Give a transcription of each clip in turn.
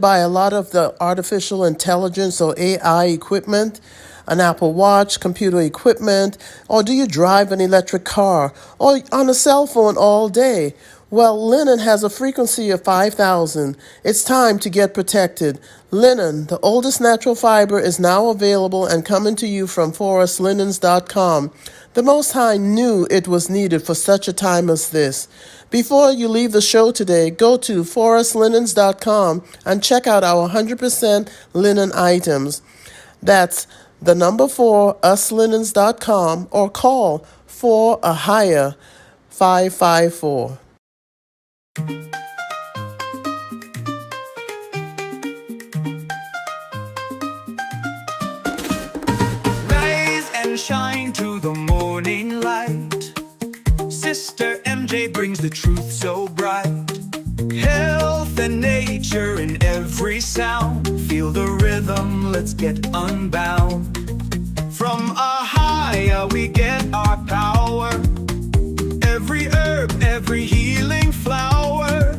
buy a lot of the artificial intelligence or AI equipment, an Apple Watch, computer equipment, or do you drive an electric car or on a cell phone all day? Well, linen has a frequency of 5,000. It's time to get protected. Linen, the oldest natural fiber, is now available and coming to you from forestlinens.com. The Most High knew it was needed for such a time as this. Before you leave the show today, go to forestlinens.com and check out our 100% linen items. That's the number 4, uslinens.com, or call for a higher 554. Rise and shine to the morning light. Sister MJ brings the truth so bright. Health and nature in every sound. Feel the rhythm, let's get unbound. From a higher we get our power. Every herb, every healing flower.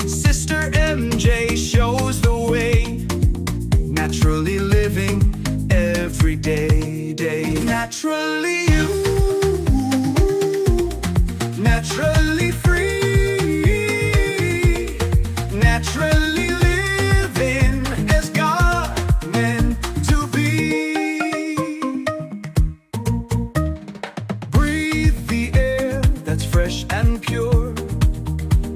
Sister MJ shows the way. Naturally living every day. Naturally you, naturally free, naturally living as God meant to be. Breathe the air that's fresh and pure.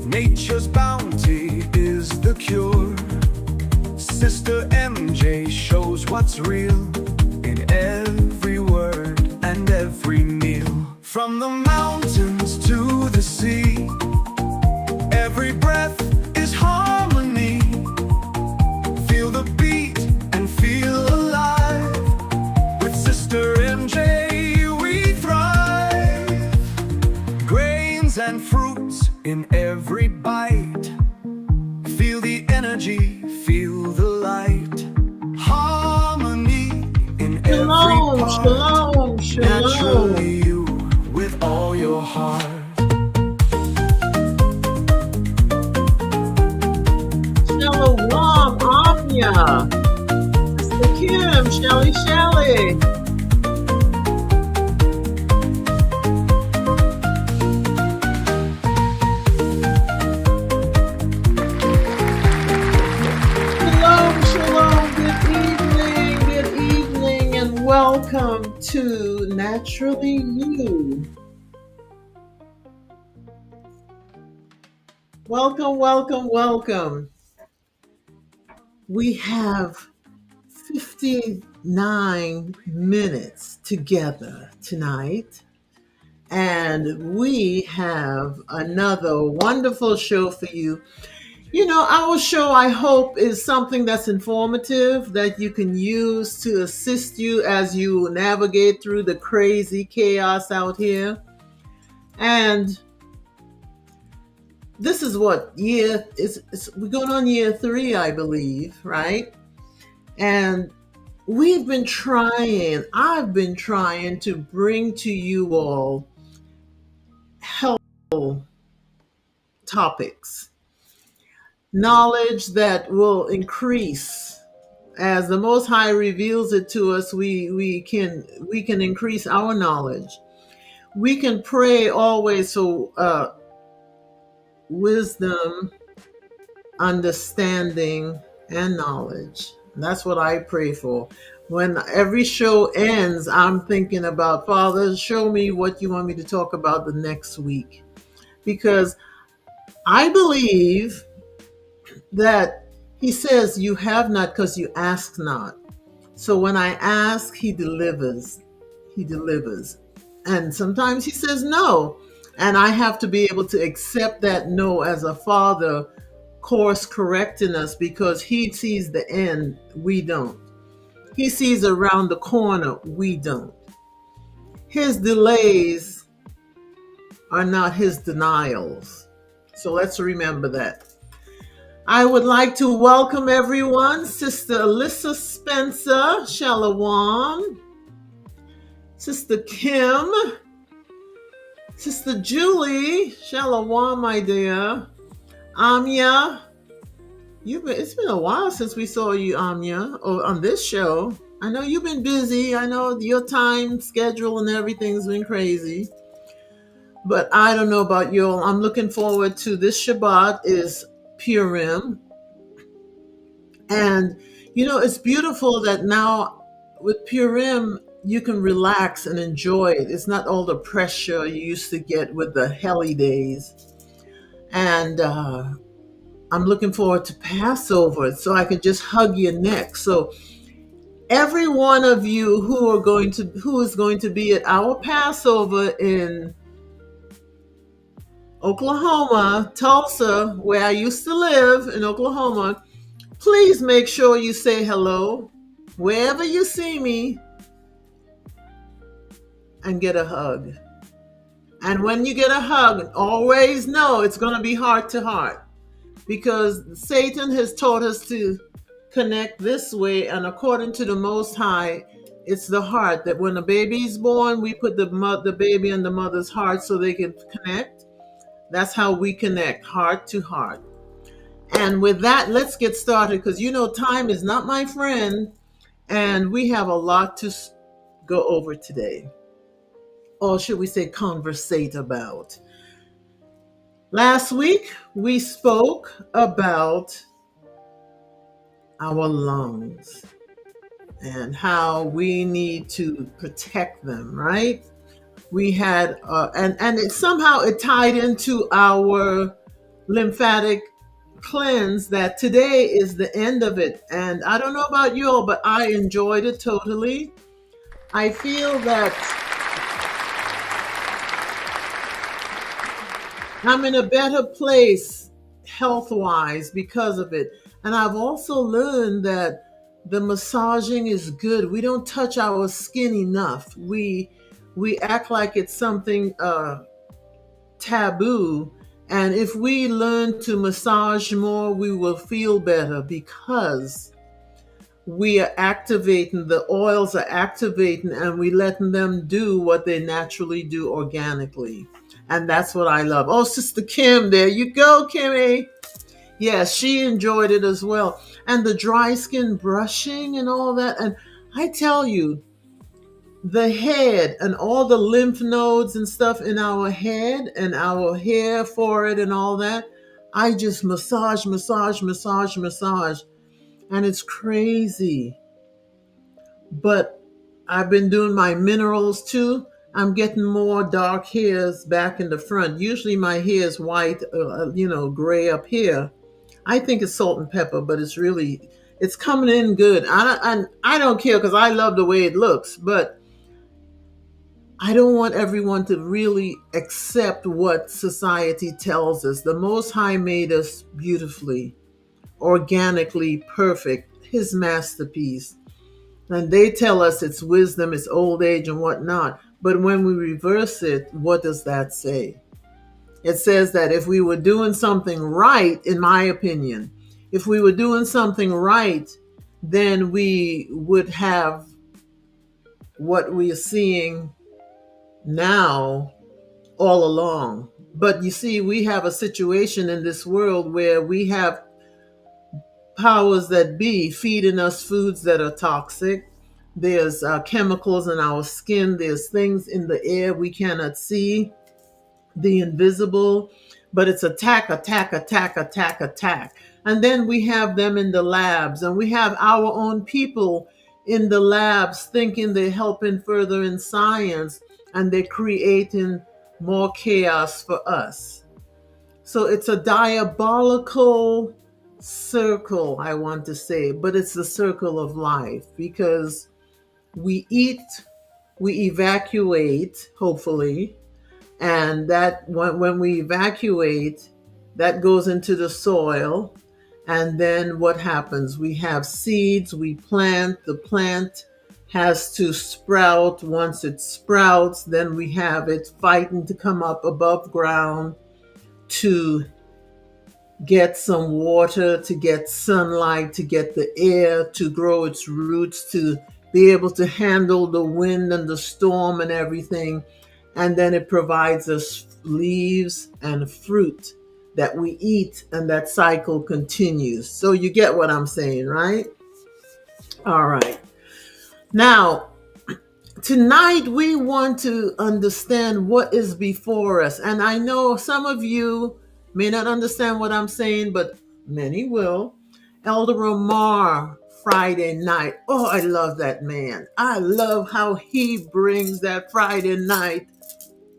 Nature's bounty is the cure. Sister MJ shows what's real in every word and every meal. From the mountains to the sea, every breath is harmony. Feel the beat and feel alive. With Sister MJ we thrive. Grains and fruits in every bite. Feel the energy, feel the light. Harmony in every Shalom, part. shalom, shalom. Naturally you with all your heart. Shalom, Anya. Sister Kim, Shelly. Shalom, good evening, and welcome to Naturally You. Welcome. We have 59 minutes together tonight, and we have another wonderful show for you. You know, our show, I hope, is something that's informative that you can use to assist you as you navigate through the crazy chaos out here. And this is what year is. We're going on year 3, I believe, right? And I've been trying to bring to you all helpful topics, knowledge that will increase as the Most High reveals it to us. We can increase our knowledge. We can pray always for wisdom, understanding, and knowledge. That's what I pray for. When every show ends, I'm thinking about, Father, show me what you want me to talk about the next week. Because I believe that he says you have not because you ask not. So when I ask, he delivers. And sometimes he says no. And I have to be able to accept that no as a father course correcting us, because he sees the end, we don't. He sees around the corner, we don't. His delays are not his denials. So let's remember that. I would like to welcome everyone. Sister Alyssa Spencer, Shalom. Sister Kim. Sister Julie, Shalom, my dear. Amya. It's been a while since we saw you, Anya, on this show. I know you've been busy. I know your time schedule and everything's been crazy. But I don't know about you. I'm looking forward to this Shabbat is Purim. And it's beautiful that now with Purim you can relax and enjoy it. It's not all the pressure you used to get with the heli days. And I'm looking forward to Passover so I can just hug your neck. So every one of you who is going to be at our Passover in Oklahoma, Tulsa, where I used to live in Oklahoma, please make sure you say hello wherever you see me and get a hug. And when you get a hug, always know it's going to be heart to heart because Satan has taught us to connect this way. And according to the Most High, it's the heart that when a baby is born, we put the baby in the mother's heart so they can connect. That's how we connect, heart to heart. And with that, let's get started because time is not my friend. And we have a lot to go over today. Or should we say conversate about. Last week, we spoke about our lungs and how we need to protect them, right? We had, and it tied into our lymphatic cleanse that today is the end of it. And I don't know about you all, but I enjoyed it totally. I feel that I'm in a better place health-wise because of it. And I've also learned that the massaging is good. We don't touch our skin enough. We act like it's something taboo. And if we learn to massage more, we will feel better because we are activating, the oils are activating, and we letting them do what they naturally do organically. And that's what I love. Oh, Sister Kim, there you go, Kimmy. Yes, she enjoyed it as well. And the dry skin brushing and all that. And I tell you, the head and all the lymph nodes and stuff in our head and our hair, forehead and all that, I just massage. And it's crazy. But I've been doing my minerals too. I'm getting more dark hairs back in the front. Usually my hair is white, gray up here. I think it's salt and pepper, but it's coming in good. I don't care because I love the way it looks, but I don't want everyone to really accept what society tells us. The Most High made us beautifully, organically perfect, His masterpiece. And they tell us it's wisdom, it's old age and whatnot. But when we reverse it, what does that say? It says that if we were doing something right, in my opinion, if we were doing something right, then we would have what we are seeing now all along. But you see, we have a situation in this world where we have powers that be feeding us foods that are toxic. There's chemicals in our skin. There's things in the air we cannot see, the invisible, but it's attack. And then we have them in the labs, and we have our own people in the labs thinking they're helping further in science, and they're creating more chaos for us. So it's a diabolical circle, I want to say, but it's the circle of life because we eat, we evacuate, hopefully, and that when we evacuate, that goes into the soil. And then what happens? We have seeds, we plant, the plant has to sprout. Once it sprouts, then we have it fighting to come up above ground to get some water, to get sunlight, to get the air, to grow its roots, to be able to handle the wind and the storm and everything. And then it provides us leaves and fruit that we eat, and that cycle continues. So you get what I'm saying, right? All right. Now, tonight we want to understand what is before us. And I know some of you may not understand what I'm saying, but many will. Elder Ramar, Friday night. Oh, I love that man. I love how he brings that Friday night,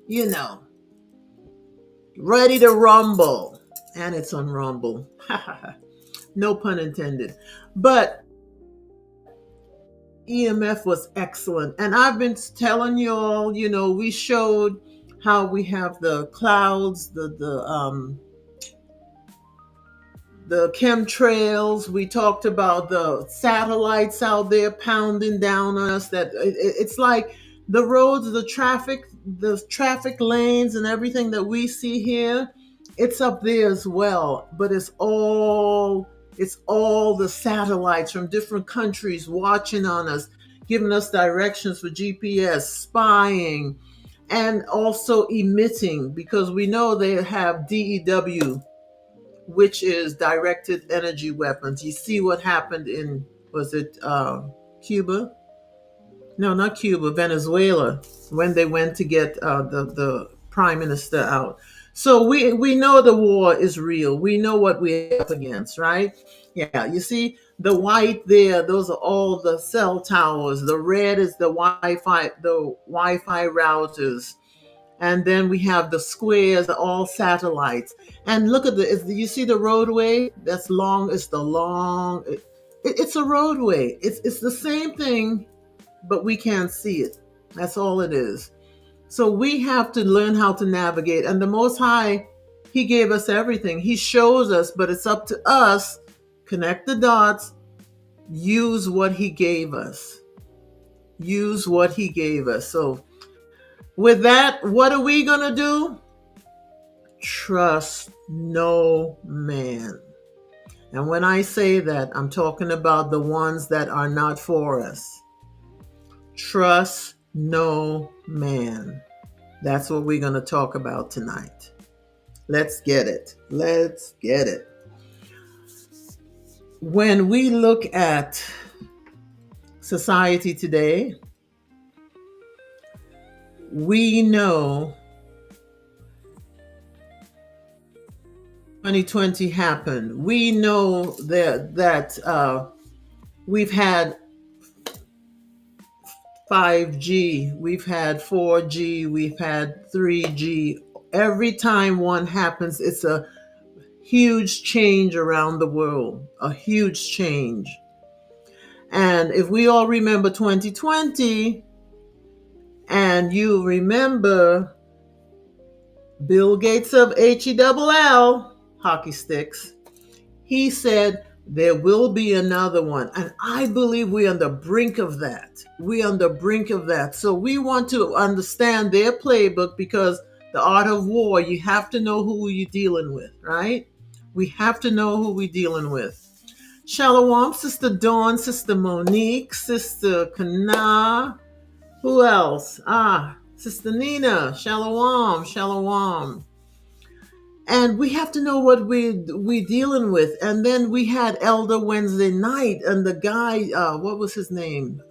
you know, ready to rumble. And it's on Rumble. No pun intended. But EMF was excellent. And I've been telling you all, we showed how we have the clouds, the chemtrails. We talked about the satellites out there pounding down on us. That it's like the roads, the traffic lanes, and everything that we see here. It's up there as well, but it's all the satellites from different countries watching on us, giving us directions for GPS, spying, and also emitting, because we know they have DEW, which is directed energy weapons. You see what happened in, was it Cuba? No, not Cuba, Venezuela, when they went to get the prime minister out. So we know the war is real. We know what we're up against, right? Yeah, you see the white there, those are all the cell towers. The red is the Wi-Fi routers. And then we have the squares, all satellites. And look at you see the roadway that's long? It's a roadway. It's the same thing, but we can't see it. That's all it is. So we have to learn how to navigate. And the Most High, He gave us everything. He shows us, but it's up to us. Connect the dots. Use what He gave us. Use what He gave us. So with that, what are we going to do? Trust no man. And when I say that, I'm talking about the ones that are not for us. Trust no man. That's what we're going to talk about tonight. Let's get it. Let's get it. When we look at society today, we know 2020 happened. We know that we've had 5G, we've had 4G, we've had 3G. Every time one happens, it's a huge change around the world, a huge change. And if we all remember 2020, and you remember Bill Gates of HELL, hockey sticks, he said there will be another one. And I believe we're on the brink of that. We're on the brink of that. So we want to understand their playbook, because the art of war, you have to know who you're dealing with, right? We have to know who we're dealing with. Shalom, Sister Dawn, Sister Monique, Sister Kana. Who else? Sister Nina. Shalom, shalom. And we have to know what we're dealing with. And then we had Elder Wednesday night, and the guy, what was his name?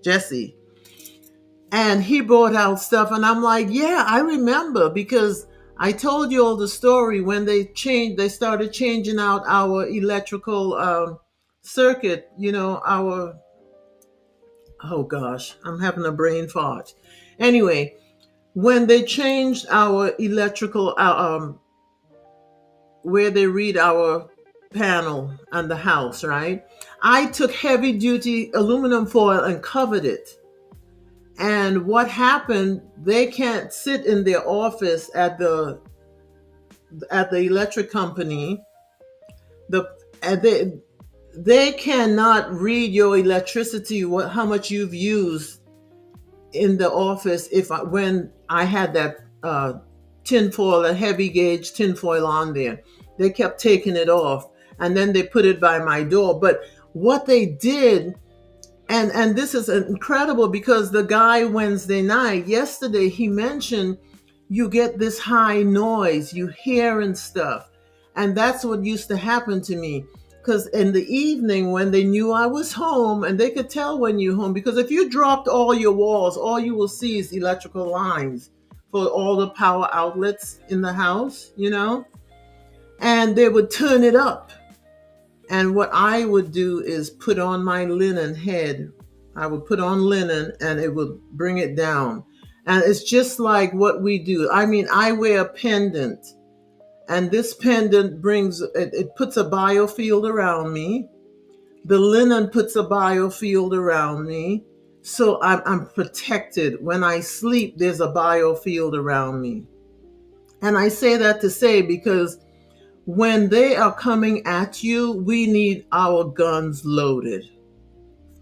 Jesse. And he brought out stuff, and I'm like, yeah, I remember, because I told you all the story when they started changing out our electrical circuit, oh gosh, I'm having a brain fart. Anyway, when they changed our electrical, where they read our panel on the house, right? I took heavy duty aluminum foil and covered it. And what happened, they can't sit in their office at the electric company. They cannot read your electricity, how much you've used in the office. When I had that tinfoil, that heavy gauge tinfoil on there, they kept taking it off, and then they put it by my door. But what they did, and this is incredible, because the guy yesterday, he mentioned you get this high noise, you hearing stuff. And that's what used to happen to me. Because in the evening, when they knew I was home, and they could tell when you're home, because if you dropped all your walls, all you will see is electrical lines for all the power outlets in the house, and they would turn it up. And what I would do is put on my linen head. I would put on linen and it would bring it down. And it's just like what we do. I mean, I wear a pendant, and this pendant it puts a biofield around me. The linen puts a biofield around me. So I'm protected. When I sleep, there's a biofield around me. And I say that to say, because when they are coming at you, we need our guns loaded,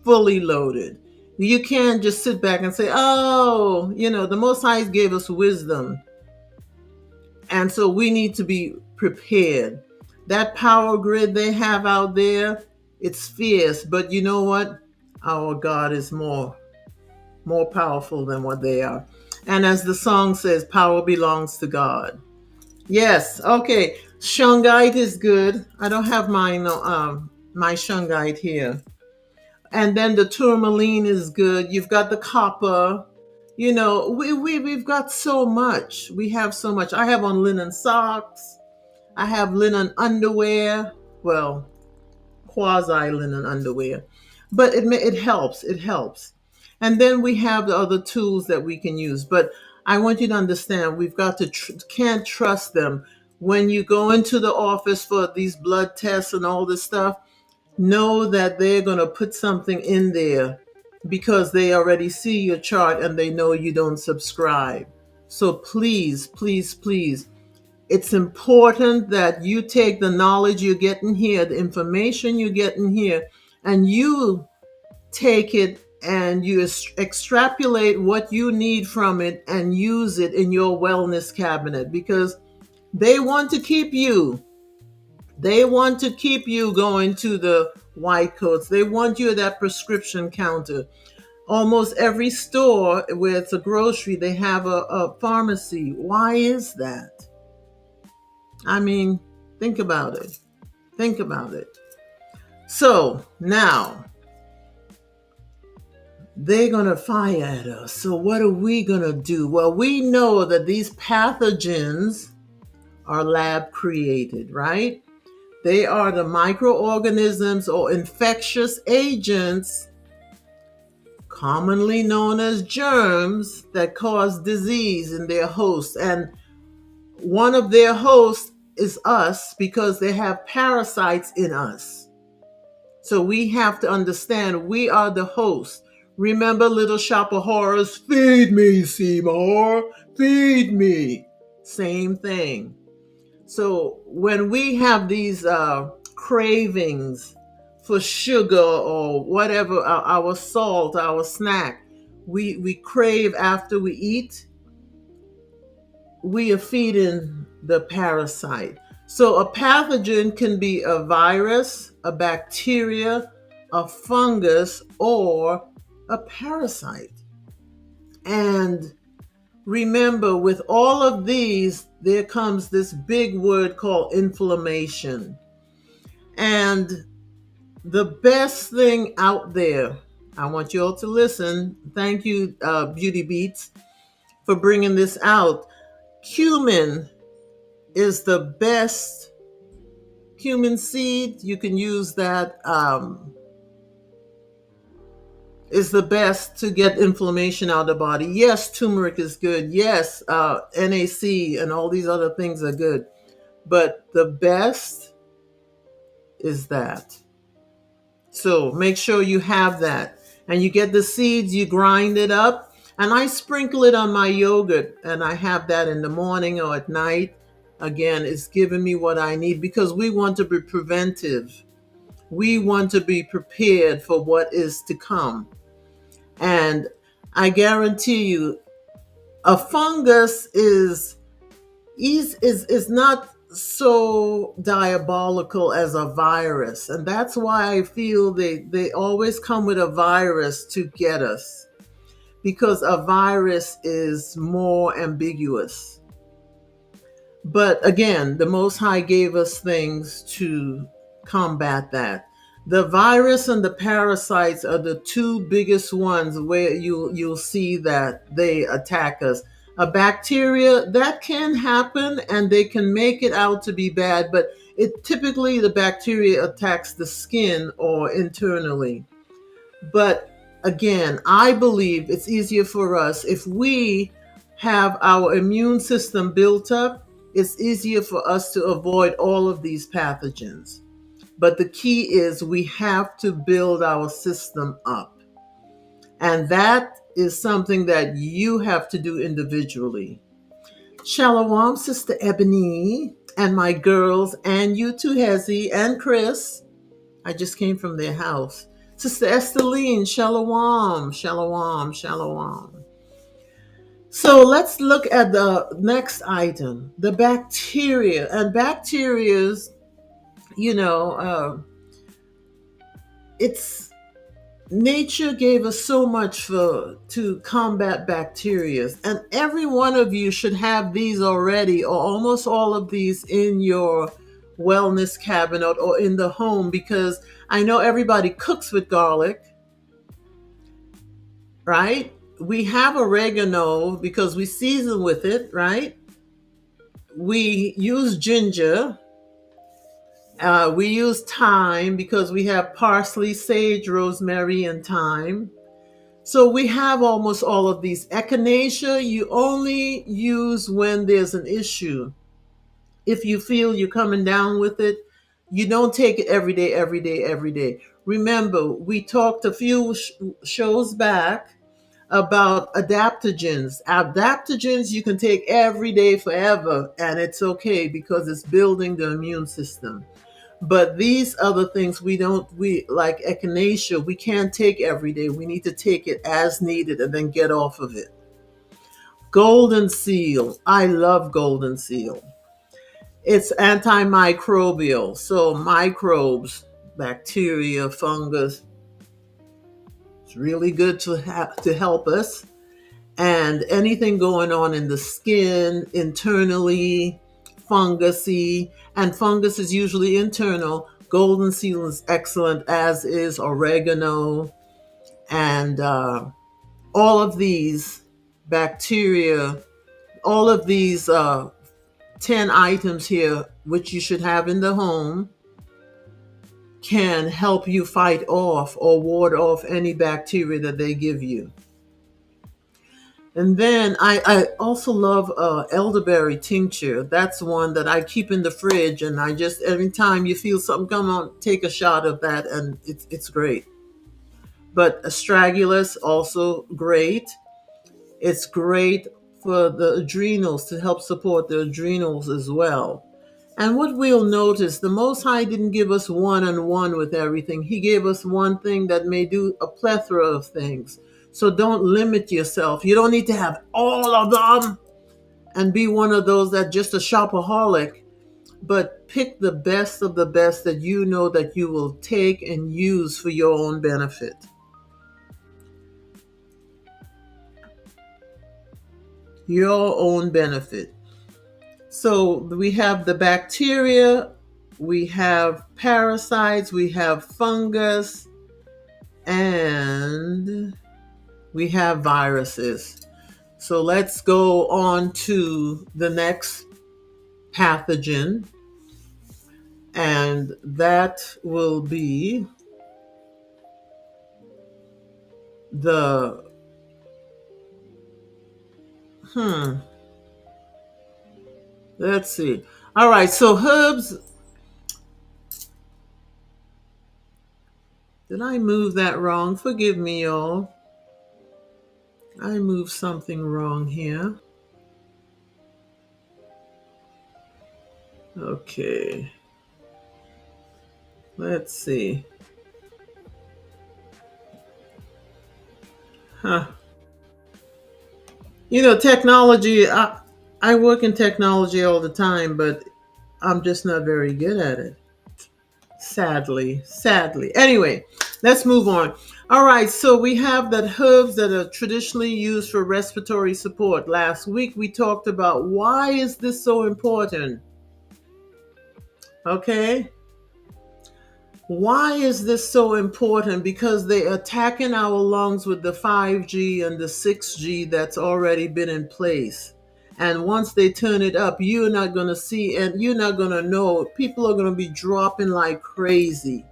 fully loaded. You can't just sit back and say, oh, the Most High gave us wisdom. And so we need to be prepared. That power grid they have out there, it's fierce. But you know what? Our God is more powerful than what they are. And as the song says, power belongs to God. Yes. Okay. Shungite is good. I don't have my shungite here. And then the tourmaline is good. You've got the copper. We've got so much. We have so much. I have on linen socks. I have linen underwear. Well, quasi linen underwear. But it helps. It helps. And then we have the other tools that we can use. But I want you to understand, we've got to can't trust them. When you go into the office for these blood tests and all this stuff, know that they're going to put something in there because they already see your chart and they know you don't subscribe. So please, please, please, it's important that you take the knowledge you're getting here, the information you're getting here, and you take it and you extrapolate what you need from it and use it in your wellness cabinet, because they want to keep you. They want to keep you going to the white coats. They want you at that prescription counter. Almost every store where it's a grocery, they have a pharmacy. Why is that? I mean, think about it. Think about it. So now, they're going to fire at us. So what are we going to do? Well, we know that these pathogens are lab created, right? They are the microorganisms or infectious agents, commonly known as germs, that cause disease in their hosts. And one of their hosts is us, because they have parasites in us. So we have to understand we are the host. Remember Little Shop of Horrors? Feed me, Seymour. Feed me. Same thing. So when we have these cravings for sugar or whatever, our salt, our snack, we crave after we eat, we are feeding the parasite. So a pathogen can be a virus, a bacteria, a fungus, or a parasite. And remember, with all of these, there comes this big word called inflammation. And the best thing out there, I want you all to listen. Thank you, Beauty Beats, for bringing this out. Cumin is the best. Cumin seed, you can use that. Is the best to get inflammation out of the body. Yes, turmeric is good. Yes, NAC and all these other things are good. But the best is that. So make sure you have that. And you get the seeds, you grind it up. And I sprinkle it on my yogurt. And I have that in the morning or at night. Again, it's giving me what I need, because we want to be preventive. We want to be prepared for what is to come. And I guarantee you, a fungus is not so diabolical as a virus. And that's why I feel they always come with a virus to get us, because a virus is more ambiguous. But again, the Most High gave us things to combat that. The virus and the parasites are the two biggest ones where you'll see that they attack us. A bacteria, that can happen and they can make it out to be bad, but it typically the bacteria attacks the skin or internally. But again, I believe it's easier for us if we have our immune system built up, it's easier for us to avoid all of these pathogens. But the key is we have to build our system up. And that is something that you have to do individually. Shalom, Sister Ebony, and my girls, and you too, Hezzy, and Chris. I just came from their house. Sister Esteline, shalom, shalom, shalom. So let's look at the next item, the bacteria. And bacteria's, you know, it's nature gave us so much to combat bacteria. And every one of you should have these already, or almost all of these in your wellness cabinet or in the home, because I know everybody cooks with garlic, right? We have oregano because we season with it, right? We use ginger. We use thyme because we have parsley, sage, rosemary, and thyme. So we have almost all of these. Echinacea, you only use when there's an issue. If you feel you're coming down with it, you don't take it every day, every day, every day. Remember, we talked a few shows back about adaptogens. Adaptogens you can take every day forever, and it's okay because it's building the immune system. But these other things we like echinacea, we can't take every day. We need to take it as needed and then get off of it. Golden seal. I love golden seal. It's antimicrobial. So microbes, bacteria, fungus, it's really good to help us. And anything going on in the skin, internally, fungusy, and fungus is usually internal. Golden seal is excellent, as is oregano, and all of these bacteria, all of these 10 items here, which you should have in the home, can help you fight off or ward off any bacteria that they give you. And then I also love elderberry tincture. That's one that I keep in the fridge, and I just every time you feel something come on, take a shot of that, and it's great. But astragalus also great. It's great for the adrenals to help support the adrenals as well. And what we'll notice, the Most High didn't give us one and one with everything. He gave us one thing that may do a plethora of things. So don't limit yourself. You don't need to have all of them and be one of those that just a shopaholic, but pick the best of the best that you know that you will take and use for your own benefit. Your own benefit. So we have the bacteria, we have parasites, we have fungus, and we have viruses. So let's go on to the next pathogen, and that will be the let's see. All right, so herbs. Did I move that wrong? Forgive me, y'all. I moved something wrong here. Okay. Let's see. You know, technology, I work in technology all the time, but I'm just not very good at it. Sadly. Anyway, let's move on. All right, so we have that herbs that are traditionally used for respiratory support. Last week we talked about why is this so important? Okay? Why is this so important? Because they're attacking our lungs with the 5G and the 6G that's already been in place. And once they turn it up, you're not going to see and you're not going to know. People are going to be dropping like crazy.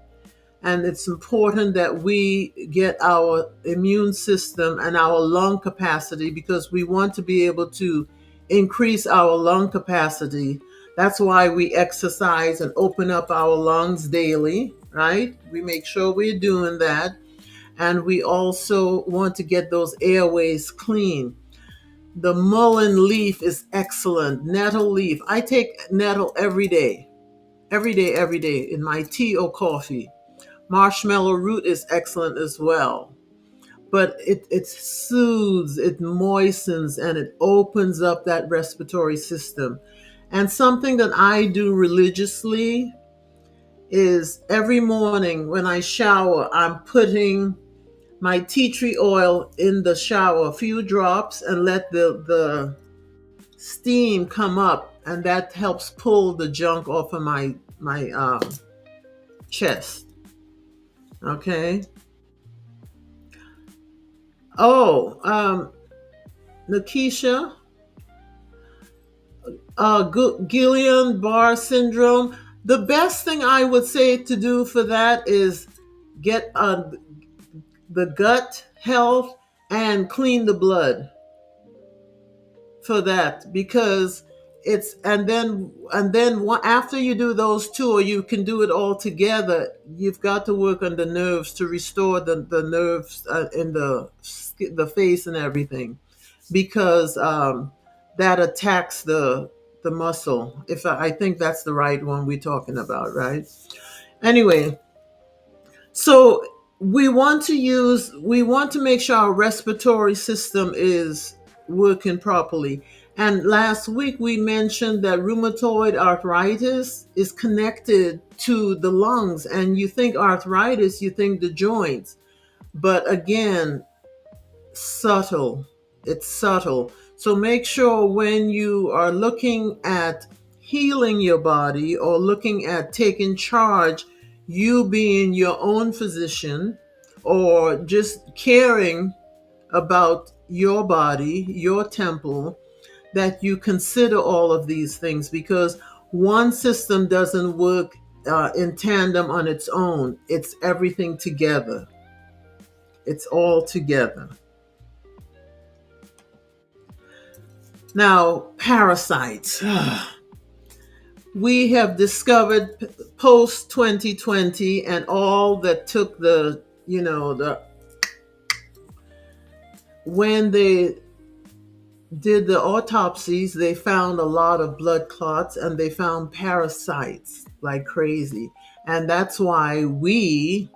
And it's important that we get our immune system and our lung capacity because we want to be able to increase our lung capacity. That's why we exercise and open up our lungs daily, right? We make sure we're doing that. And we also want to get those airways clean. The mullein leaf is excellent. Nettle leaf. I take nettle every day in my tea or coffee. Marshmallow root is excellent as well. But it soothes, it moistens, and it opens up that respiratory system. And something that I do religiously is every morning when I shower, I'm putting my tea tree oil in the shower, a few drops, and let the steam come up, and that helps pull the junk off of my chest. Okay. Oh, Nakisha, Guillain-Barre syndrome. The best thing I would say to do for that is get the gut health and clean the blood for that because it's after you do those two or you can do it all together, you've got to work on the nerves to restore the nerves in the face and everything because that attacks the muscle. If I think that's the right one we're talking about, right? Anyway, so we want to make sure our respiratory system is working properly. And last week we mentioned that rheumatoid arthritis is connected to the lungs, and you think arthritis, you think the joints, but again, subtle. It's subtle. So make sure when you are looking at healing your body or looking at taking charge, you being your own physician or just caring about your body, your temple, that you consider all of these things because one system doesn't work in tandem on its own. It's everything together. It's all together. Now, parasites. We have discovered post 2020 and all that took the when they did the autopsies, they found a lot of blood clots and they found parasites like crazy. And that's why we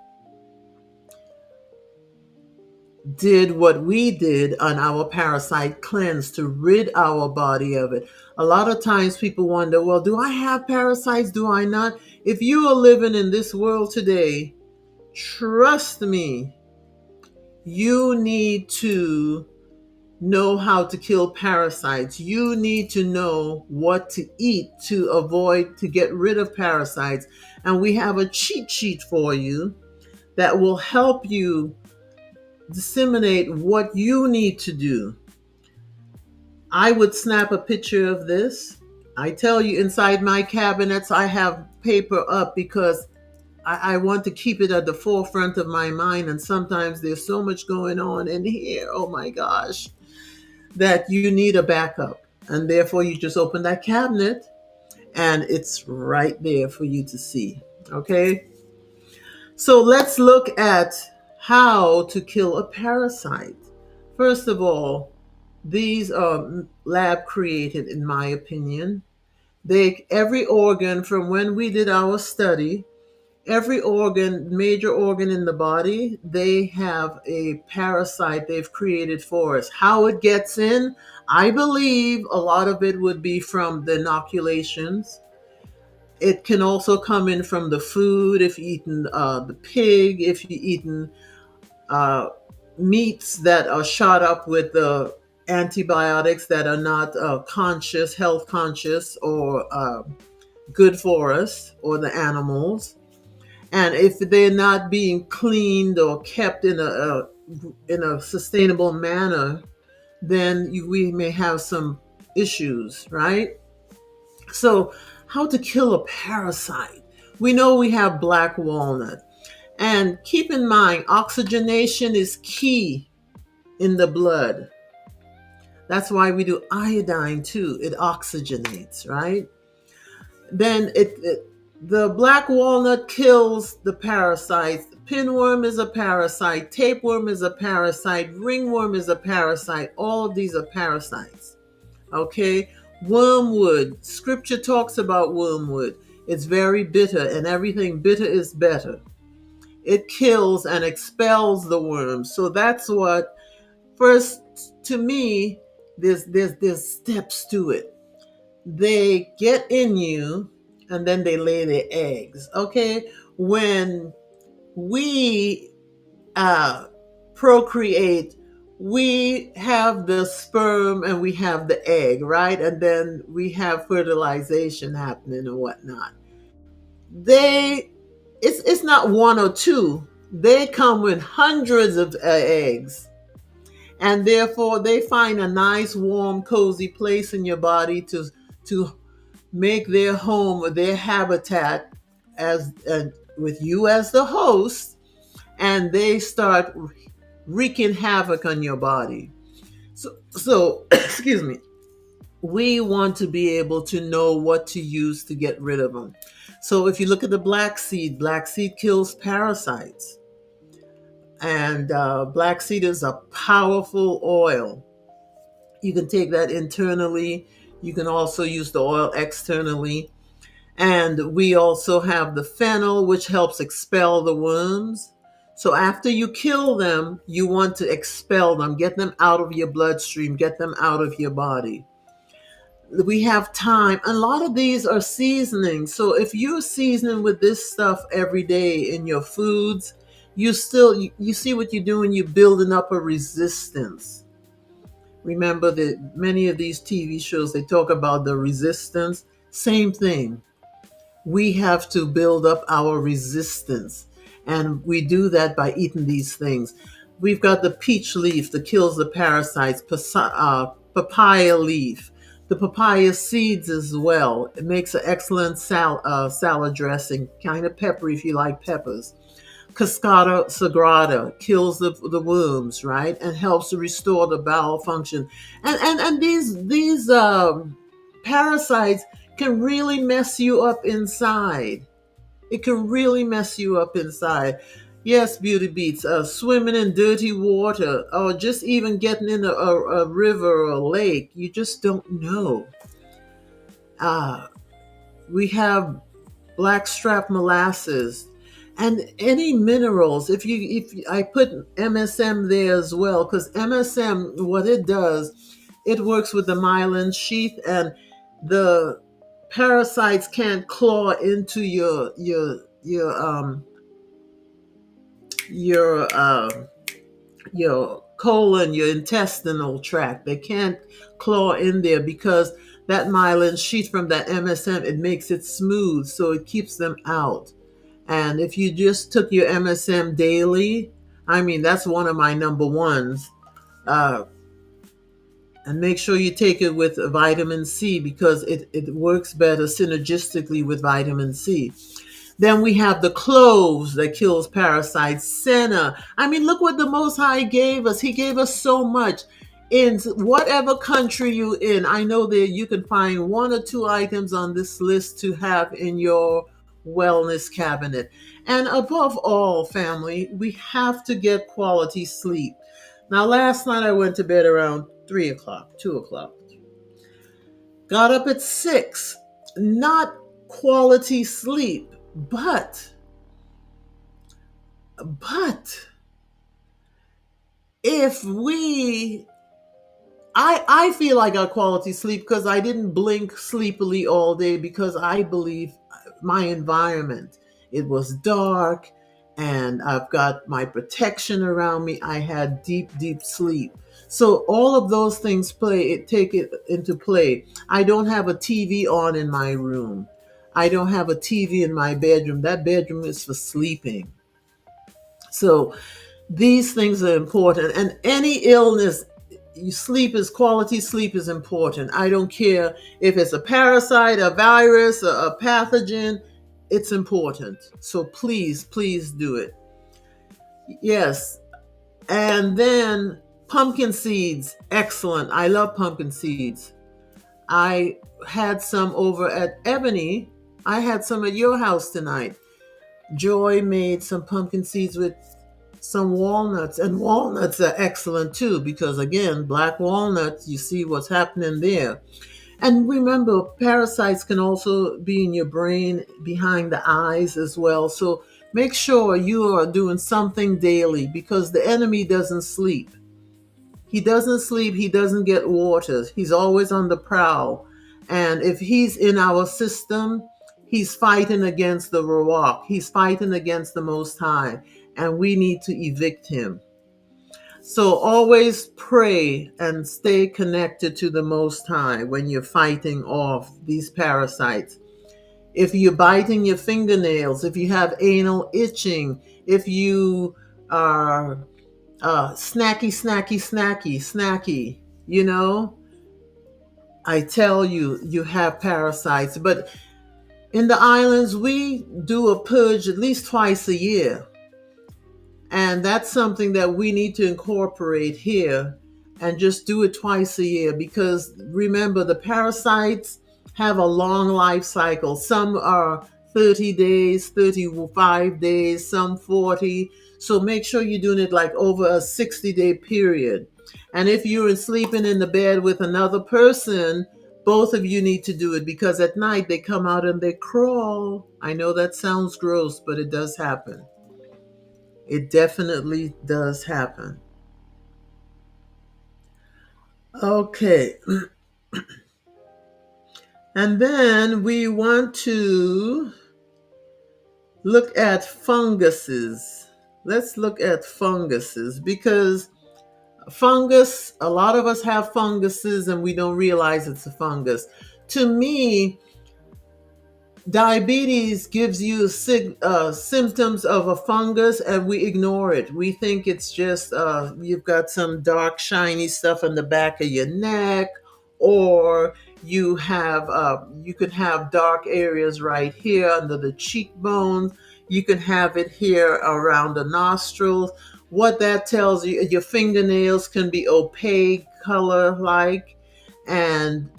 did what we did on our parasite cleanse to rid our body of it. A lot of times people wonder, well, do I have parasites? Do I not? If you are living in this world today, trust me, you need to know how to kill parasites. You need to know what to eat to get rid of parasites. And we have a cheat sheet for you that will help you disseminate what you need to do. I would snap a picture of this. I tell you, inside my cabinets, I have paper up because I want to keep it at the forefront of my mind. And sometimes there's so much going on in here, oh my gosh, that you need a backup. And therefore, you just open that cabinet and it's right there for you to see. Okay? So let's look at how to kill a parasite. First of all, these are lab created, in my opinion. Every organ from when we did our study, every organ, major organ in the body, they have a parasite they've created for us. How it gets in, I believe a lot of it would be from the inoculations. It can also come in from the food if you eaten the pig, if you eaten uh, meats that are shot up with the antibiotics that are not conscious, health conscious, or good for us or the animals. And if they're not being cleaned or kept in a sustainable manner, then we may have some issues, right? So, how to kill a parasite? We know we have black walnut. And keep in mind, oxygenation is key in the blood. That's why we do iodine too. It oxygenates, right? Then the black walnut kills the parasites. Pinworm is a parasite. Tapeworm is a parasite. Ringworm is a parasite. All of these are parasites. Okay? Wormwood. Scripture talks about wormwood. It's very bitter, and everything bitter is better. It kills and expels the worms. So that's what first, to me, there's steps to it. They get in you and then they lay their eggs. Okay? When we procreate, we have the sperm and we have the egg, right? And then we have fertilization happening and whatnot. They it's not one or two. They come with hundreds of eggs, and therefore they find a nice, warm, cozy place in your body to make their home or their habitat as with you as the host, and they start wreaking havoc on your body. So excuse me. We want to be able to know what to use to get rid of them. So if you look at the black seed kills parasites. And black seed is a powerful oil. You can take that internally. You can also use the oil externally. And we also have the fennel, which helps expel the worms. So after you kill them, you want to expel them, get them out of your bloodstream, get them out of your body. We have time. A lot of these are seasoning. So if you're seasoning with this stuff every day in your foods, you see what you're doing. You're building up a resistance. Remember that many of these TV shows, they talk about the resistance. Same thing. We have to build up our resistance, and we do that by eating these things. We've got the peach leaf that kills the parasites, papaya leaf, the papaya seeds as well. It makes an excellent salad dressing, kind of peppery if you like peppers. Cascata sagrada kills the worms, right, and helps to restore the bowel function. And these parasites can really mess you up inside. It can really mess you up inside. Yes, beauty beats. Swimming in dirty water, or just even getting in a river or a lake. You just don't know. We have blackstrap molasses, and any minerals. If I put MSM there as well, because MSM, what it does, it works with the myelin sheath, and the parasites can't claw into your your colon, your intestinal tract. They can't claw in there because that myelin sheath from that MSM, it makes it smooth, so it keeps them out. And if you just took your MSM daily, I mean, that's one of my number ones. And make sure you take it with vitamin C, because it works better synergistically with vitamin C. Then we have the cloves that kills parasites. Senna. I mean, look what the Most High gave us. He gave us so much. In whatever country you're in, I know that you can find one or two items on this list to have in your wellness cabinet. And above all, family, we have to get quality sleep. Now, last night I went to bed around 3 o'clock, 2 o'clock. Got up at 6. Not quality sleep, but if we I feel I got quality sleep because I didn't blink sleepily all day, because I believe my environment, it was dark, and I've got my protection around me. I had deep, deep sleep. So all of those things take it into play. I don't have a TV on in my room. I don't have a TV in my bedroom. That bedroom is for sleeping. So these things are important. And any illness, quality sleep is important. I don't care if it's a parasite, a virus, a pathogen, it's important. So please, please do it. Yes. And then pumpkin seeds, excellent. I love pumpkin seeds. I had some over at Ebony. I had some at your house tonight. Joy made some pumpkin seeds with some walnuts, and walnuts are excellent too, because again, black walnuts, you see what's happening there. And remember, parasites can also be in your brain, behind the eyes as well. So make sure you are doing something daily, because the enemy doesn't sleep. He doesn't sleep. He doesn't get water. He's always on the prowl. And if he's in our system, he's fighting against the Ruach. He's fighting against the Most High. And we need to evict him. So always pray and stay connected to the Most High when you're fighting off these parasites. If you're biting your fingernails, if you have anal itching, if you are snacky, I tell you, you have parasites. But in the islands, we do a purge at least twice a year. And that's something that we need to incorporate here and just do it twice a year, because remember, the parasites have a long life cycle. Some are 30 days, 35 days, some 40. So make sure you're doing it like over a 60-day period. And if you're sleeping in the bed with another person, both of you need to do it, because at night they come out and they crawl. I know that sounds gross, but it does happen. It definitely does happen. Okay. And then we want to look at funguses. Let's look at funguses, because fungus, a lot of us have funguses and we don't realize it's a fungus. To me, diabetes gives you symptoms of a fungus, and we ignore it. We think it's just you've got some dark, shiny stuff on the back of your neck, or you could have dark areas right here under the cheekbones. You can have it here around the nostrils. What that tells you, your fingernails can be opaque color like, and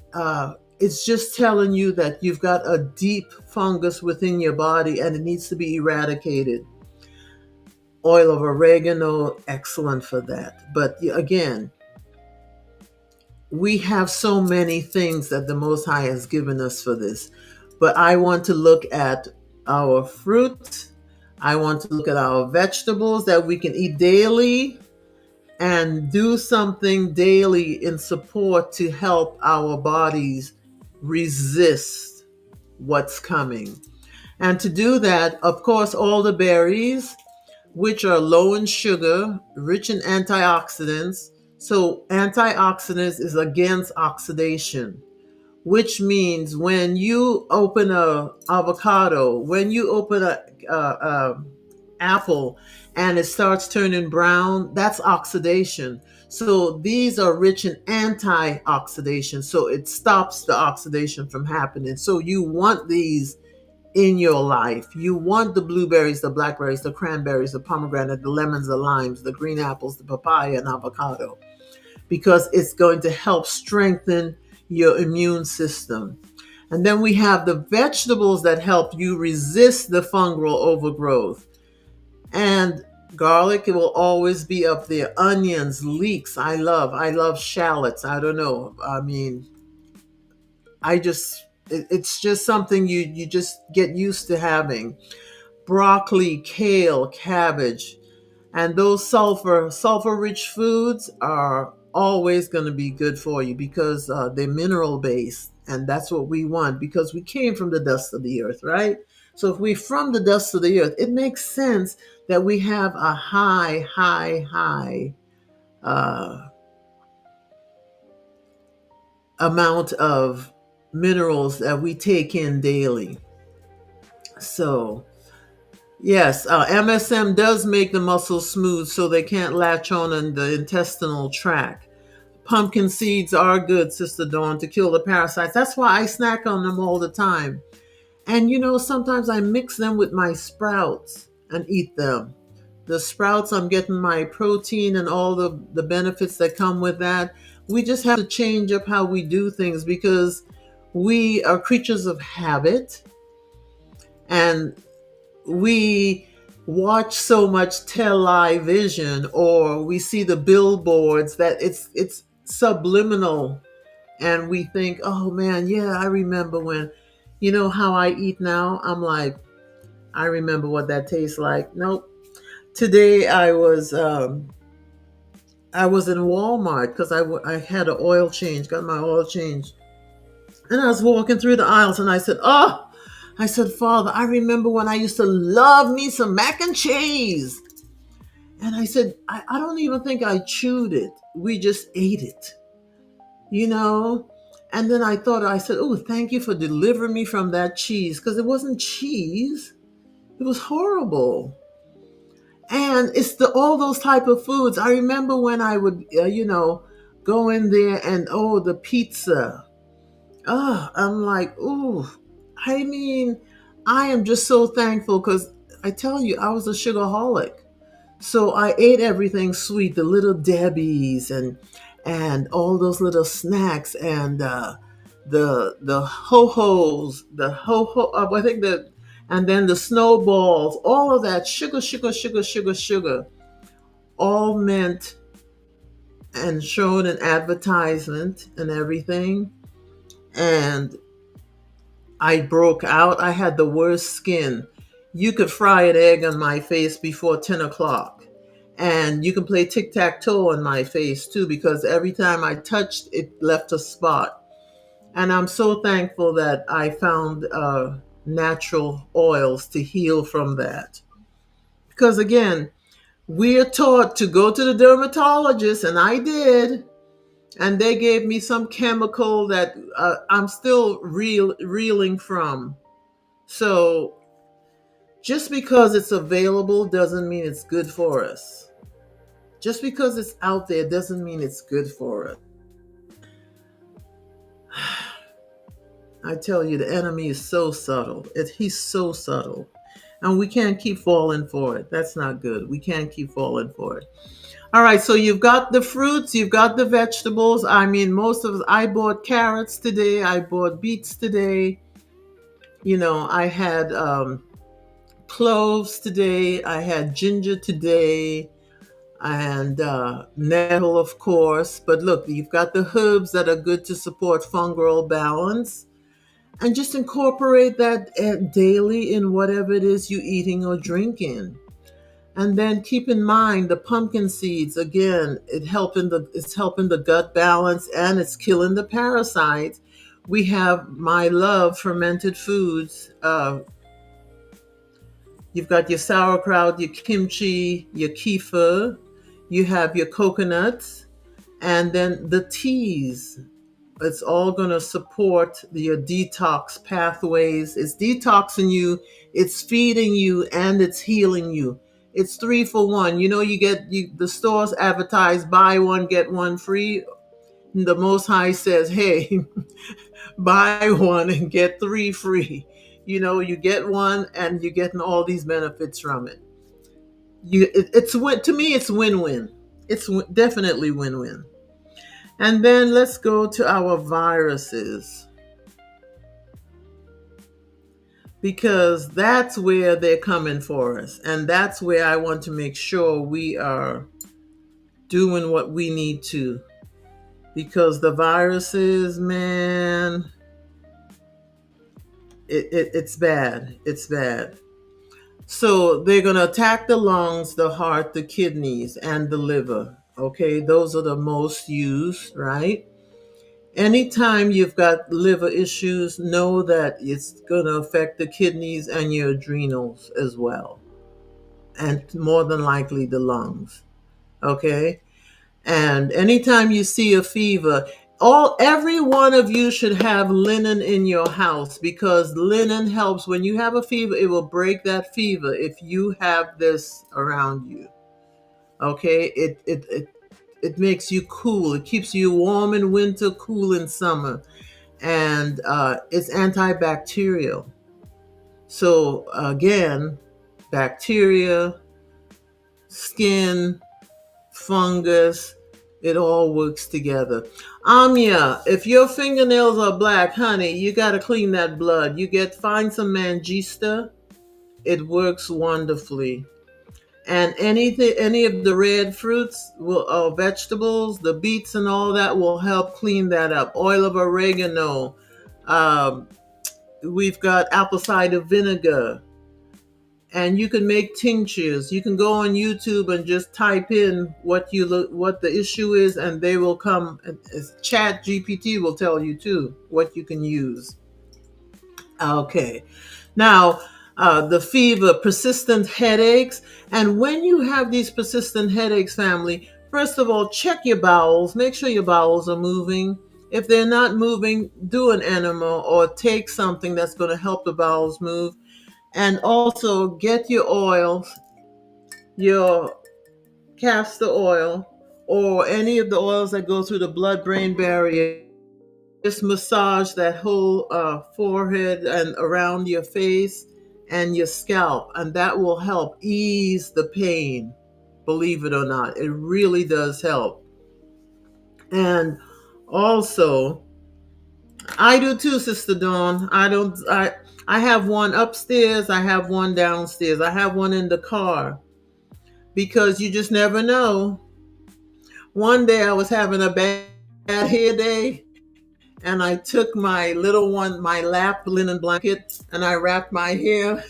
it's just telling you that you've got a deep fungus within your body and it needs to be eradicated. Oil of oregano, excellent for that. But again, we have so many things that the Most High has given us for this. But I want to look at our fruit. I want to look at our vegetables that we can eat daily, and do something daily in support to help our bodies resist what's coming. And to do that, of course, all the berries, which are low in sugar, rich in antioxidants. So antioxidants is against oxidation, which means when you open a avocado, when you open a apple and it starts turning brown, that's oxidation. So these are rich in antioxidants, so it stops the oxidation from happening. So you want these in your life. You want the blueberries, the blackberries, the cranberries, the pomegranate, the lemons, the limes, the green apples, the papaya, and avocado, because it's going to help strengthen your immune system. And then we have the vegetables that help you resist the fungal overgrowth. And garlic, it will always be up there. Onions, leeks, I love shallots. I don't know. I mean, it's just something you just get used to having. Broccoli, kale, cabbage, and those sulfur rich foods are always going to be good for you, because they're mineral based, and that's what we want, because we came from the dust of the earth, right? So if we from the dust of the earth, it makes sense that we have a high amount of minerals that we take in daily. So yes, MSM does make the muscles smooth so they can't latch on in the intestinal tract. Pumpkin seeds are good, Sister Dawn, to kill the parasites. That's why I snack on them all the time. And sometimes I mix them with my sprouts and eat them. The sprouts, I'm getting my protein and all the benefits that come with that. We just have to change up how we do things because we are creatures of habit, and we watch so much television, or we see the billboards that it's subliminal, and we think, oh man, yeah, I remember when, how I eat now. I'm like, I remember what that tastes like. Nope. Today I was in Walmart because I had an oil change, got my oil change, and I was walking through the aisles, and I said, Father, I remember when I used to love me some mac and cheese. And I said, I don't even think I chewed it. We just ate it, you know? And then I said, oh, thank you for delivering me from that cheese, because it wasn't cheese. It was horrible. And it's all those type of foods. I remember when I would, go in there and, the pizza. I'm like, ooh. I mean, I am just so thankful because I tell you, I was a sugarholic. So I ate everything sweet, the little Debbie's and all those little snacks, and the ho-hos, I think and then the snowballs, all of that sugar, sugar, sugar, sugar, sugar, all meant and shown in advertisement and everything. And I broke out. I had the worst skin. You could fry an egg on my face before 10 o'clock. And you can play tic tac toe on my face too, because every time I touched it, left a spot. And I'm so thankful that I found natural oils to heal from that. Because again, we are taught to go to the dermatologist, and I did. And they gave me some chemical that I'm still reeling from. So just because it's available doesn't mean it's good for us. Just because it's out there doesn't mean it's good for us. I tell you, the enemy is so subtle. He's so subtle. And we can't keep falling for it. That's not good. We can't keep falling for it. All right, so you've got the fruits, you've got the vegetables. I mean, I bought carrots today. I bought beets today. I had cloves today. I had ginger today, and nettle, of course. But look, you've got the herbs that are good to support fungal balance. And just incorporate that daily in whatever it is you're eating or drinking. And then keep in mind the pumpkin seeds. Again, it's helping the gut balance, and it's killing the parasites. We have my love fermented foods. You've got your sauerkraut, your kimchi, your kefir. You have your coconuts, and then the teas. It's all going to support your detox pathways. It's detoxing you, it's feeding you, and it's healing you. It's 3 for 1. The stores advertise buy one, get one free. The Most High says, hey, buy one and get 3 free. You get one and you're getting all these benefits from it. To me, it's win-win. It's definitely win-win. And then let's go to our viruses, because that's where they're coming for us. And that's where I want to make sure we are doing what we need to. Because the viruses, man, it's bad. It's bad. So they're going to attack the lungs, the heart, the kidneys, and the liver. Okay, those are the most used, right? Anytime you've got liver issues, know that it's going to affect the kidneys and your adrenals as well, and more than likely the lungs. Okay? And anytime you see a fever, every one of you should have linen in your house, because linen helps when you have a fever. It will break that fever if you have this around you. Okay? It makes you cool. It keeps you warm in winter, cool in summer, and it's antibacterial. So again, bacteria, skin, fungus, it all works together. Amia, if your fingernails are black, honey, you got to clean that blood. Find some mangista. It works wonderfully. And any of the red fruits vegetables, the beets and all that will help clean that up. Oil of oregano. Um, we've got apple cider vinegar, and you can make tinctures. You can go on YouTube and just type in what the issue is, and they will come. Chat GPT will tell you too what you can use. Okay, now the fever, persistent headaches, and when you have these persistent headaches, family, first of all, check your bowels. Make sure your bowels are moving. If they're not moving, do an enema or take something that's going to help the bowels move. And also get your oil, your castor oil, or any of the oils that go through the blood-brain barrier. Just massage that whole forehead and around your face and your scalp, and that will help ease the pain. Believe it or not, it really does help. And also, I do too, Sister Dawn. I have one upstairs, I have one downstairs, I have one in the car, because you just never know. One day I was having a bad hair day, and I took my little one, my lap linen blanket, and I wrapped my hair.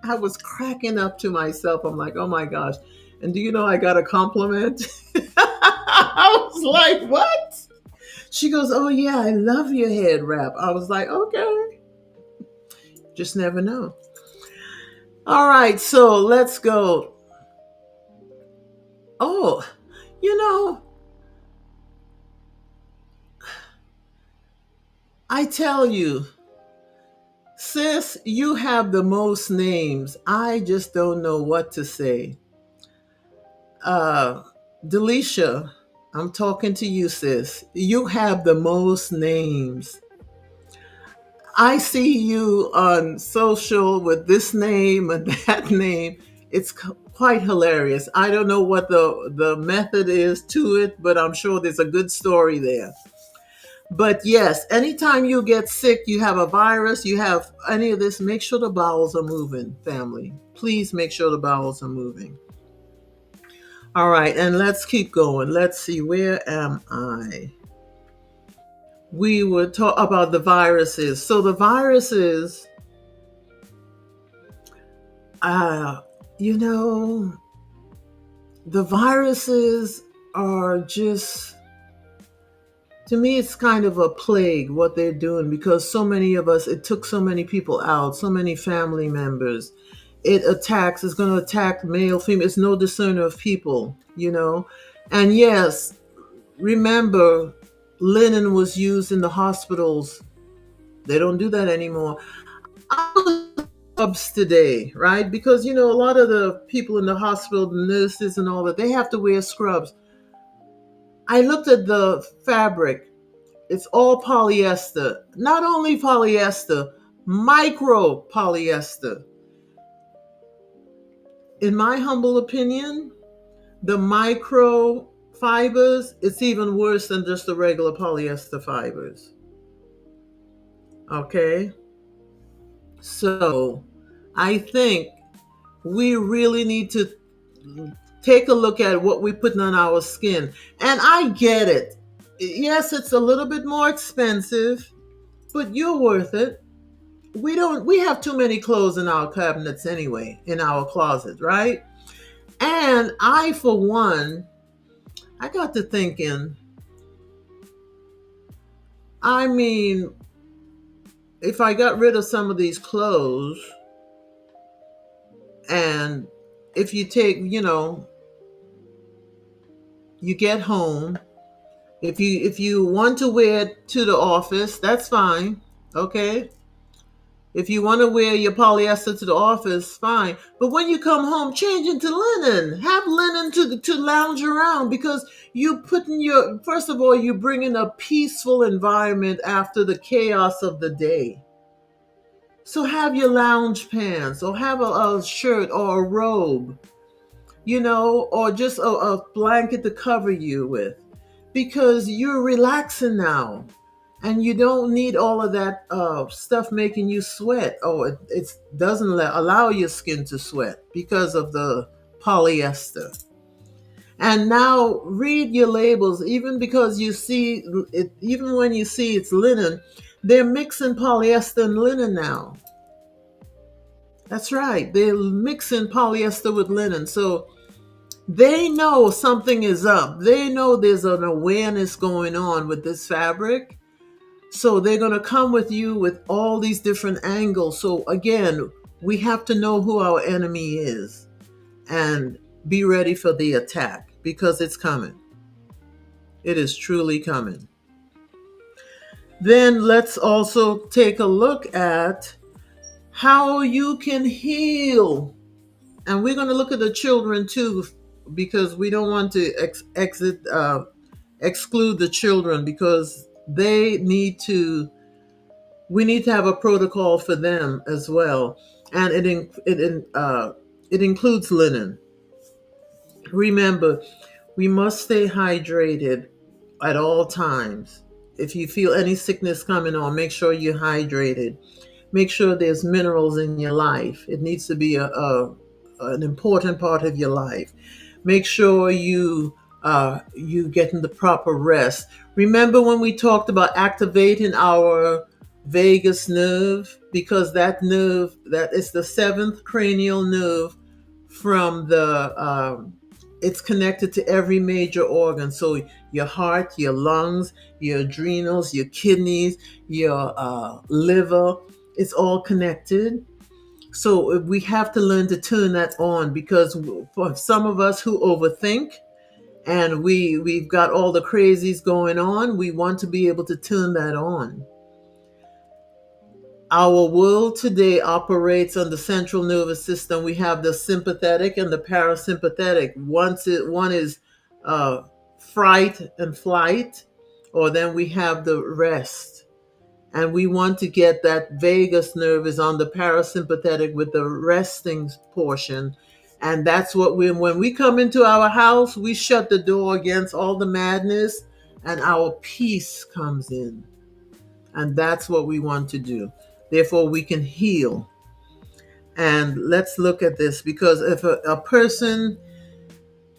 I was cracking up to myself. I'm like, oh my gosh. And do you know I got a compliment? I was like, what? She goes, oh yeah, I love your head wrap. I was like, okay. Just never know. All right, so let's go. Oh, you know, I tell you, sis, you have the most names. I just don't know what to say. Uh, Delisha, I'm talking to you, sis. You have the most names. I see you on social with this name and that name. It's quite hilarious. I don't know what the method is to it, but I'm sure there's a good story there. But yes, anytime you get sick, you have a virus, you have any of this, make sure the bowels are moving, family. Please make sure the bowels are moving. All right, and let's keep going. Let's see, where am I? We were talking about the viruses. So the viruses, you know, the viruses are just, to me, it's kind of a plague what they're doing, because so many of us, it took so many people out, so many family members. It's going to attack male, female. It's no discerner of people, you know. And yes, remember, linen was used in the hospitals. They don't do that anymore. I was scrubs today, right? Because, you know, a lot of the people in the hospital, the nurses and all that, they have to wear scrubs. I looked at the fabric. It's all polyester. Not only polyester, micro polyester. In my humble opinion, the micro fibers, it's even worse than just the regular polyester fibers. Okay? So, I think we really need to take a look at what we're putting on our skin. And I get it. Yes, it's a little bit more expensive, but you're worth it. We have too many clothes in our cabinets anyway, in our closet, right? And for one, I got to thinking, I mean, if I got rid of some of these clothes, and if you take, you get home, if you want to wear it to the office, that's fine. Okay? If you want to wear your polyester to the office, fine. But when you come home, change into linen. Have linen to lounge around, because you putting your, first of all, you bring in a peaceful environment after the chaos of the day. So have your lounge pants, or have a shirt or a robe, or just a blanket to cover you with, because you're relaxing now, and you don't need all of that stuff making you sweat. Oh, it doesn't allow your skin to sweat because of the polyester. And now read your labels, even because you see it, even when you see it's linen, they're mixing polyester and linen now. That's right, they're mixing polyester with linen. So they know something is up. They know there's an awareness going on with this fabric. So they're going to come with you with all these different angles. So again, we have to know who our enemy is and be ready for the attack, because it's coming. It is truly coming. Then let's also take a look at how you can heal. And we're going to look at the children too, because we don't want to exclude the children, because they need to. We need to have a protocol for them as well, and it includes linen. Remember, we must stay hydrated at all times. If you feel any sickness coming on, make sure you're hydrated. Make sure there's minerals in your life. It needs to be an important part of your life. Make sure you getting the proper rest. Remember when we talked about activating our vagus nerve, because that nerve, that is the seventh cranial nerve from the it's connected to every major organ. So your heart, your lungs, your adrenals, your kidneys, your liver, it's all connected. So we have to learn to turn that on, because for some of us who overthink, and we've got all the crazies going on, we want to be able to turn that on. Our world today operates on the central nervous system. We have the sympathetic and the parasympathetic. One is uh, fright and flight, or then we have the rest. And we want to get that vagus nerve is on the parasympathetic with the resting portion. And that's what when we come into our house, we shut the door against all the madness, and our peace comes in. And that's what we want to do. Therefore, we can heal. And let's look at this, because if a person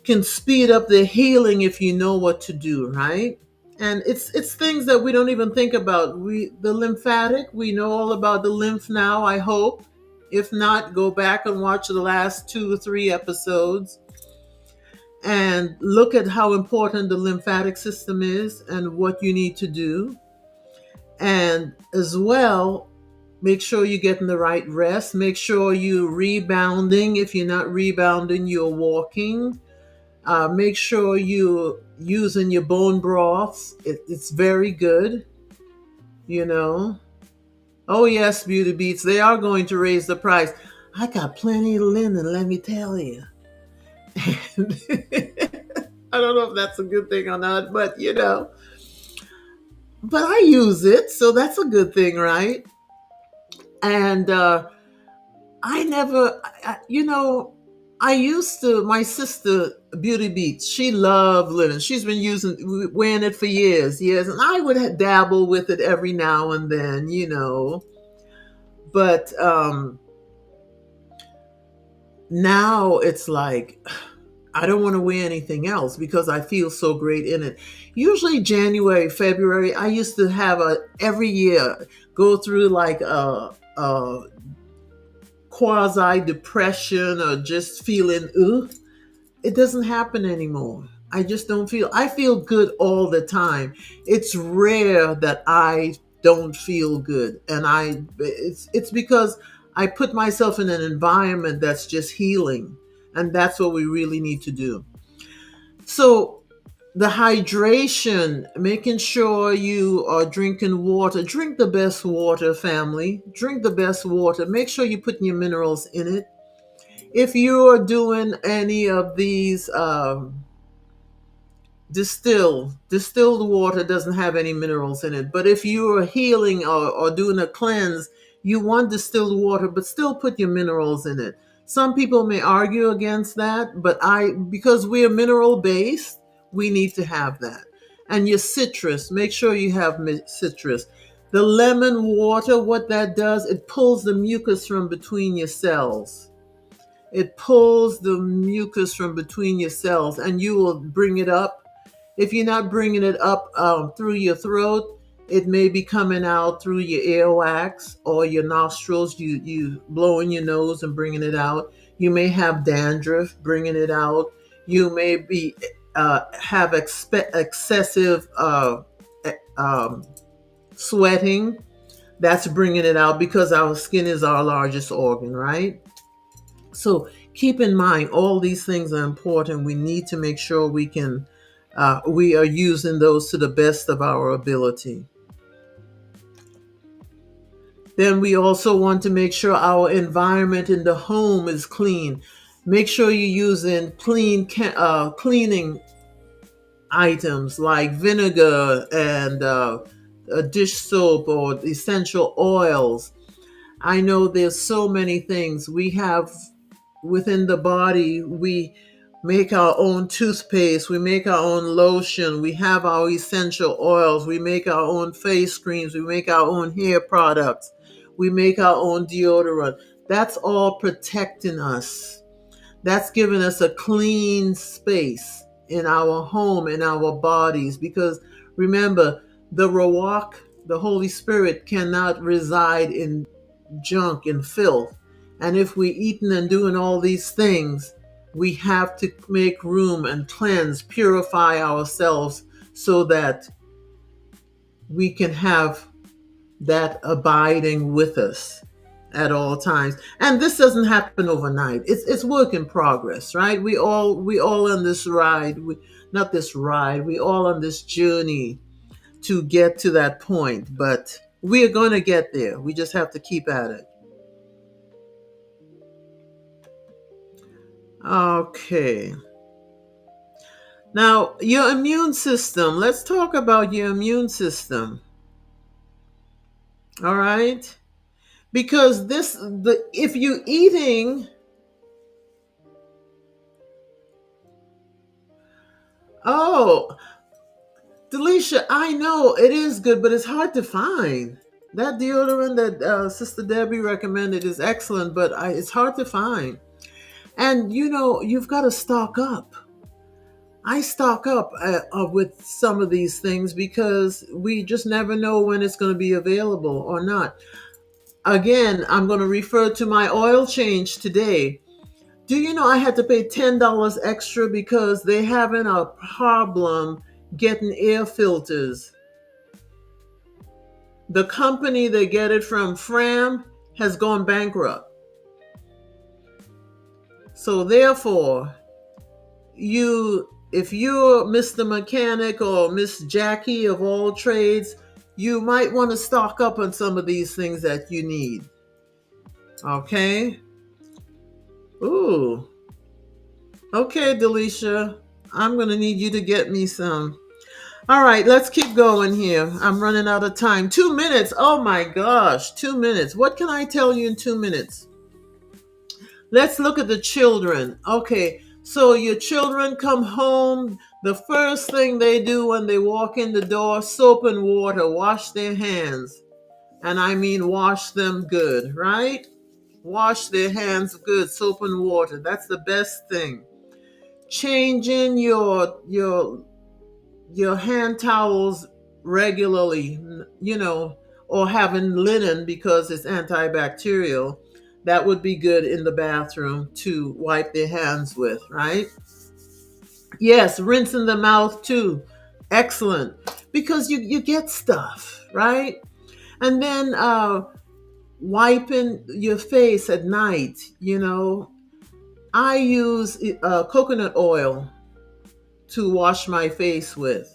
can speed up their healing if you know what to do, right? And it's things that we don't even think about. The lymphatic, we know all about the lymph now, I hope. If not, go back and watch the last 2 or 3 episodes and look at how important the lymphatic system is and what you need to do. And as well, make sure you're getting the right rest. Make sure you're rebounding. If you're not rebounding, you're walking. Make sure you're using your bone broths. It's very good, you know. Oh, yes, Beauty Beats, they are going to raise the price. I got plenty of linen, let me tell you. I don't know if that's a good thing or not, but but I use it, so that's a good thing, right? And I never, I used to, my sister, Beauty Beats, she loved linen. She's been wearing it for years, and I would dabble with it every now and then. But now it's like, I don't want to wear anything else because I feel so great in it. Usually January, February, I used to have every year go through like a quasi depression or just feeling, it doesn't happen anymore. I just don't feel, I feel good all the time. It's rare that I don't feel good. And it's because I put myself in an environment that's just healing. And that's what we really need to do. So the hydration, making sure you are drinking water. Drink the best water, family. Drink the best water. Make sure you're putting your minerals in it. If you're doing any of these distilled water doesn't have any minerals in it. But if you are healing or doing a cleanse, you want distilled water, but still put your minerals in it. Some people may argue against that, but because we're mineral based, we need to have that. And your citrus, make sure you have citrus. The lemon water, what that does, it pulls the mucus from between your cells. It pulls the mucus from between your cells, and you will bring it up. If you're not bringing it up through your throat, it may be coming out through your earwax or your nostrils. You blow in your nose and bringing it out. You may have dandruff, bringing it out. You may be have excessive e- um, sweating. That's bringing it out because our skin is our largest organ, right? So keep in mind, all these things are important. We need to make sure we are using those to the best of our ability. Then we also want to make sure our environment in the home is clean. Make sure you're using cleaning items like vinegar and a dish soap or essential oils. I know there's so many things we have within the body. We make our own toothpaste, we make our own lotion, we have our essential oils, we make our own face creams, we make our own hair products, we make our own deodorant. That's all protecting us. That's giving us a clean space in our home, in our bodies. Because remember, the Ruach, the Holy Spirit, cannot reside in junk and filth. And if we eating and doing all these things, we have to make room and cleanse, purify ourselves so that we can have that abiding with us at all times. And this doesn't happen overnight. It's work in progress, right? We all on this ride, not this ride, we all on this journey to get to that point, but we are going to get there. We just have to keep at it. Okay. Now, your immune system. Let's talk about your immune system. All right? Because if you eating, oh, Delisha, I know it is good, but it's hard to find. That deodorant that Sister Debbie recommended is excellent, but it's hard to find. And you've got to stock up. I stock up with some of these things because we just never know when it's going to be available or not. Again, I'm going to refer to my oil change today. Do you know I had to pay $10 extra because they having a problem getting air filters? The company they get it from, Fram, has gone bankrupt. So therefore, if you're Mr. Mechanic or Miss Jackie of all trades, you might want to stock up on some of these things that you need. Okay? Ooh. Okay, Delisha. I'm going to need you to get me some. All right, let's keep going here. I'm running out of time. 2 minutes. Oh my gosh, 2 minutes. What can I tell you in 2 minutes? Let's look at the children. Okay, so your children come home. The first thing they do when they walk in the door, soap and water, wash their hands. And I mean wash them good, right? Wash their hands good, soap and water. That's the best thing. Changing your hand towels regularly, or having linen because it's antibacterial. That would be good in the bathroom to wipe their hands with, right? Yes, rinsing the mouth too. Excellent. Because you get stuff, right? And then wiping your face at night, I use coconut oil to wash my face with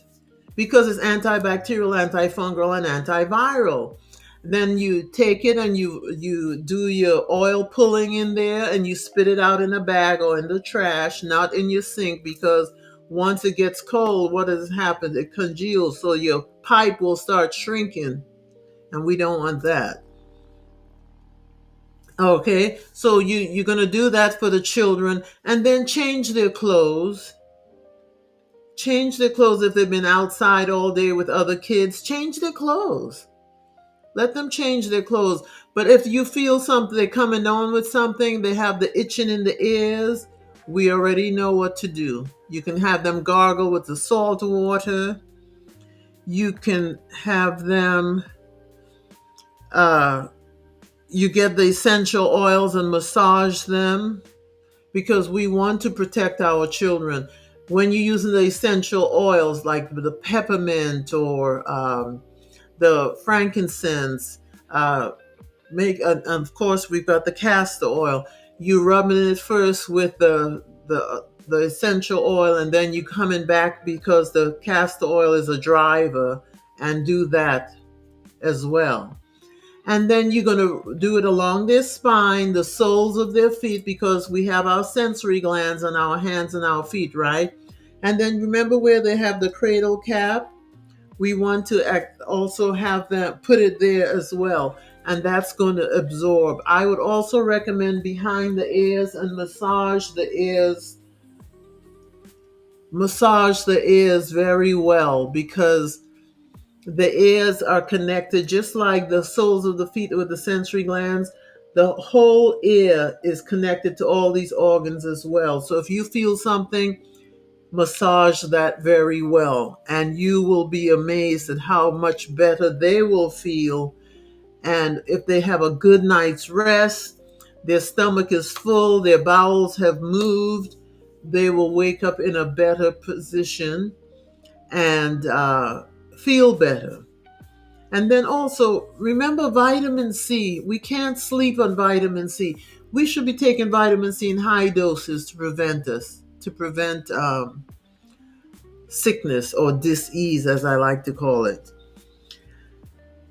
because it's antibacterial, antifungal, and antiviral. Then you take it and you do your oil pulling in there and you spit it out in a bag or in the trash, not in your sink, because once it gets cold, what has happened? It congeals, so your pipe will start shrinking, and we don't want that. Okay, so you're gonna do that for the children, and then change their clothes. Change their clothes if they've been outside all day with other kids. Change their clothes. Let them change their clothes. But if you feel something, they're coming on with something, they have the itching in the ears, we already know what to do. You can have them gargle with the salt water. You can have them, uh, you get the essential oils and massage them because we want to protect our children. When you're using the essential oils like the peppermint or the frankincense, of course we've got the castor oil. You rubbing it first with the essential oil, and then you coming back because the castor oil is a driver, and do that as well. And then you're going to do it along their spine, the soles of their feet, because we have our sensory glands on our hands and our feet, right? And then remember where they have the cradle cap? We want to also have them put it there as well. And that's going to absorb. I would also recommend behind the ears and massage the ears very well, because the ears are connected just like the soles of the feet with the sensory glands. The whole ear is connected to all these organs as well. So if you feel something, massage that very well, and you will be amazed at how much better they will feel. And if they have a good night's rest, their stomach is full, their bowels have moved, they will wake up in a better position and feel better. And then also remember vitamin C. We can't sleep on vitamin C. We should be taking vitamin C in high doses to prevent sickness or disease, as I like to call it.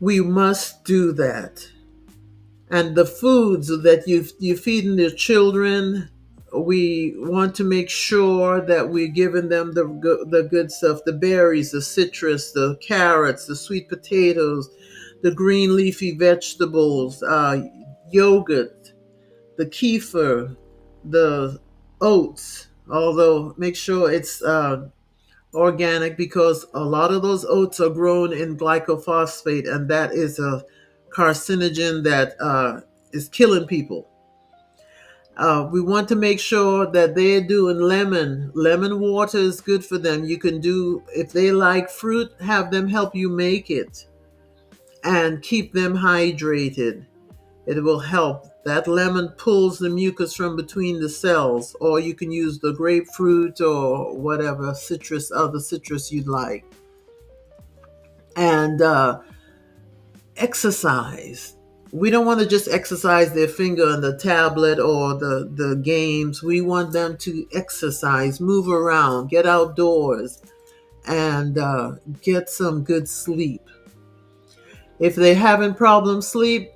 We must do that. And the foods that you feeding your children, we want to make sure that we're giving them the good stuff, the berries, the citrus, the carrots, the sweet potatoes, the green leafy vegetables, yogurt, the kefir, the oats, although make sure it's organic, because a lot of those oats are grown in glycophosphate, and that is a carcinogen that is killing people. We want to make sure that they're doing lemon water is good for them. You can do, if they like fruit, have them help you make it and keep them hydrated. It will help. That lemon pulls the mucus from between the cells, or you can use the grapefruit or whatever other citrus you'd like. And exercise. We don't want to just exercise their finger on the tablet or the games. We want them to exercise, move around, get outdoors, and get some good sleep. If they're having problems sleep,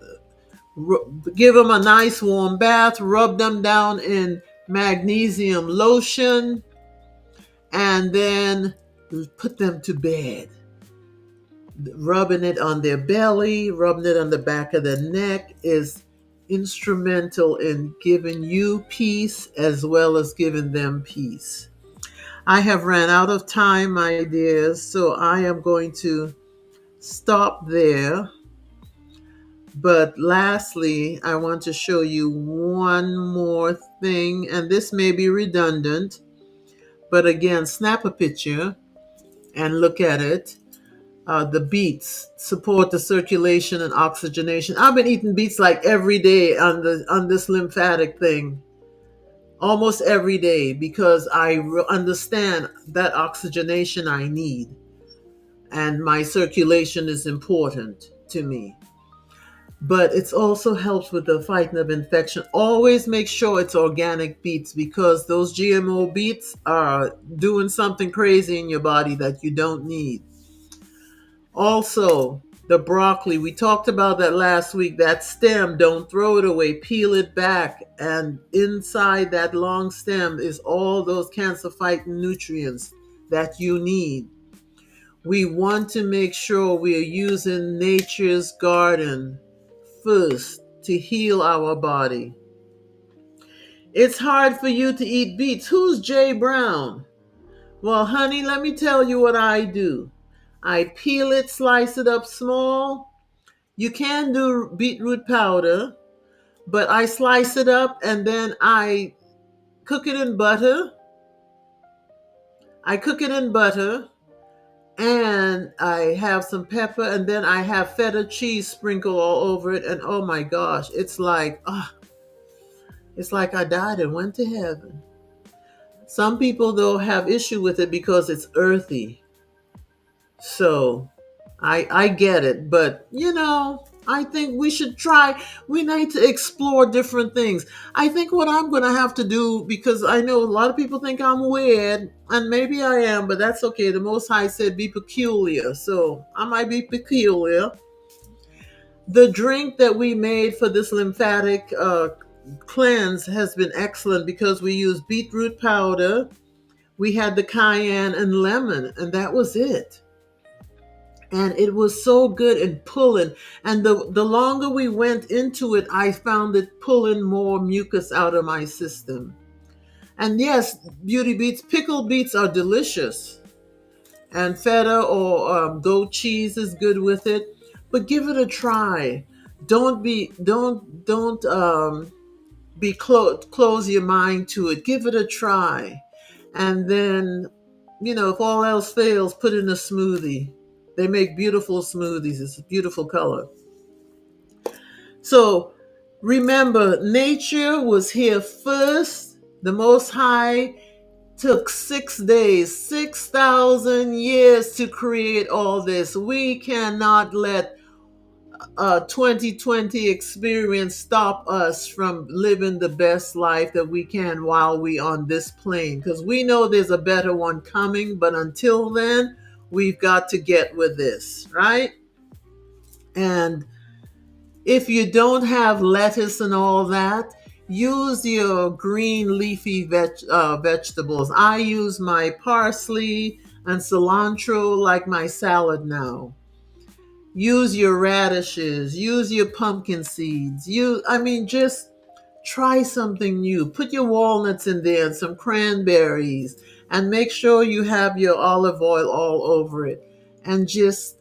give them a nice warm bath, rub them down in magnesium lotion, and then put them to bed. Rubbing it on their belly, rubbing it on the back of the neck is instrumental in giving you peace as well as giving them peace. I have ran out of time, my dears, so I am going to stop there. But lastly, I want to show you one more thing, and this may be redundant, but again, snap a picture and look at it. The beets support the circulation and oxygenation. I've been eating beets like every day on this lymphatic thing. almost every day because I understand that oxygenation I need and my circulation is important to me. But it also helps with the fighting of infection. Always make sure it's organic beets because those GMO beets are doing something crazy in your body that you don't need. Also, the broccoli, we talked about that last week. That stem, don't throw it away, peel it back. And inside that long stem is all those cancer fighting nutrients that you need. We want to make sure we are using nature's garden first to heal our body. It's hard for you to eat beets. Who's Jay Brown? Well, honey, let me tell you what I do. I peel it, slice it up small. You can do beetroot powder, but I slice it up and then I cook it in butter. I cook it in butter and I have some pepper and then I have feta cheese sprinkled all over it. And oh my gosh, it's like I died and went to heaven. Some people though have issue with it because it's earthy. So I get it, but I think we should try. We need to explore different things. I think what I'm going to have to do, because I know a lot of people think I'm weird, and maybe I am, but that's okay. The Most High said be peculiar, so I might be peculiar. The drink that we made for this lymphatic cleanse has been excellent because we used beetroot powder, we had the cayenne and lemon, and that was it. And it was so good and pulling. And the longer we went into it, I found it pulling more mucus out of my system. And yes, beauty beets, pickled beets are delicious. And feta or goat cheese is good with it. But give it a try. Don't close your mind to it. Give it a try. And then, if all else fails, put in a smoothie. They make beautiful smoothies. It's a beautiful color. So remember, nature was here first. The Most High took 6 days, 6,000 years to create all this. We cannot let a 2020 experience stop us from living the best life that we can while we on this plane, because we know there's a better one coming, but until then we've got to get with this, right? And if you don't have lettuce and all that, use your green leafy vegetables. I use my parsley and cilantro like my salad now. Use your radishes, use your pumpkin seeds. Just try something new. Put your walnuts in there and some cranberries, and make sure you have your olive oil all over it. And just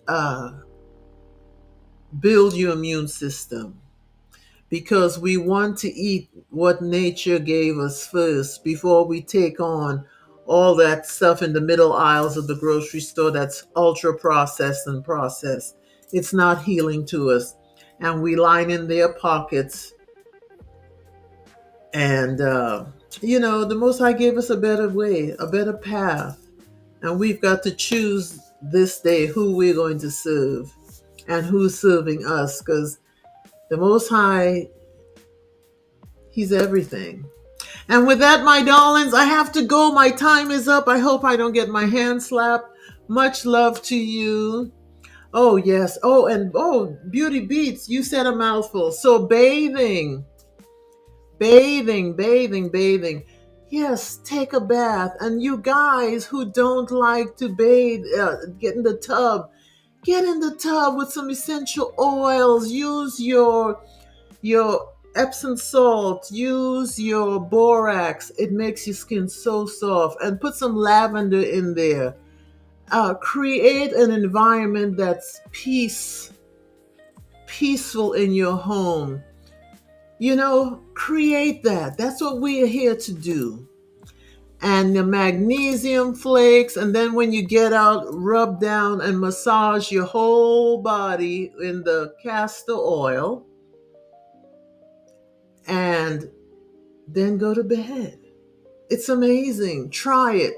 build your immune system, because we want to eat what nature gave us first before we take on all that stuff in the middle aisles of the grocery store that's ultra processed and processed. It's not healing to us. And we line in their pockets. And, the Most High gave us a better way, a better path. And we've got to choose this day who we're going to serve and who's serving us, because the Most High, He's everything. And with that, my darlings, I have to go. My time is up. I hope I don't get my hand slapped. Much love to you. Oh, yes. Beauty beats. You said a mouthful. So bathing. Yes, take a bath. And you guys who don't like to bathe, get in the tub. Get in the tub with some essential oils. Use your Epsom salt, use your borax. It makes your skin so soft. And put some lavender in there. Create an environment that's peaceful in your home. Create that. That's what we are here to do. And the magnesium flakes, and then when you get out, rub down and massage your whole body in the castor oil. And then go to bed. It's amazing. Try it.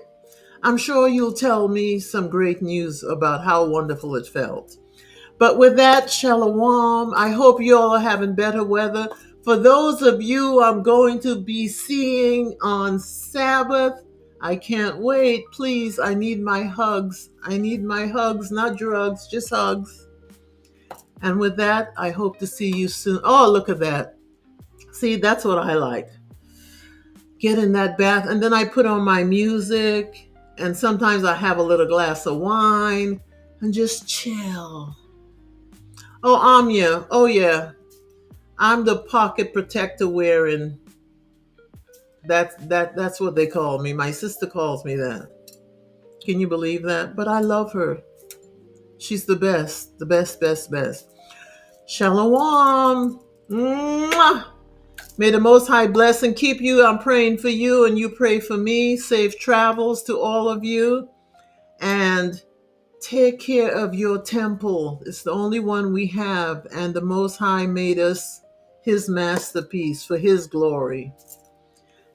I'm sure you'll tell me some great news about how wonderful it felt. But with that, shalom. I hope you all are having better weather. For those of you I'm going to be seeing on Sabbath, I can't wait. Please, I need my hugs. I need my hugs, not drugs, just hugs. And with that, I hope to see you soon. Oh, look at that. See, that's what I like. Get in that bath, and then I put on my music, and sometimes I have a little glass of wine and just chill. Oh, Amya. Oh, yeah. I'm the pocket protector wearing. That's what they call me. My sister calls me that. Can you believe that? But I love her. She's the best, the best, best, best. Shalom. Mwah. May the Most High bless and keep you. I'm praying for you, and you pray for me. Safe travels to all of you, and take care of your temple. It's the only one we have, and the Most High made us His masterpiece for His glory.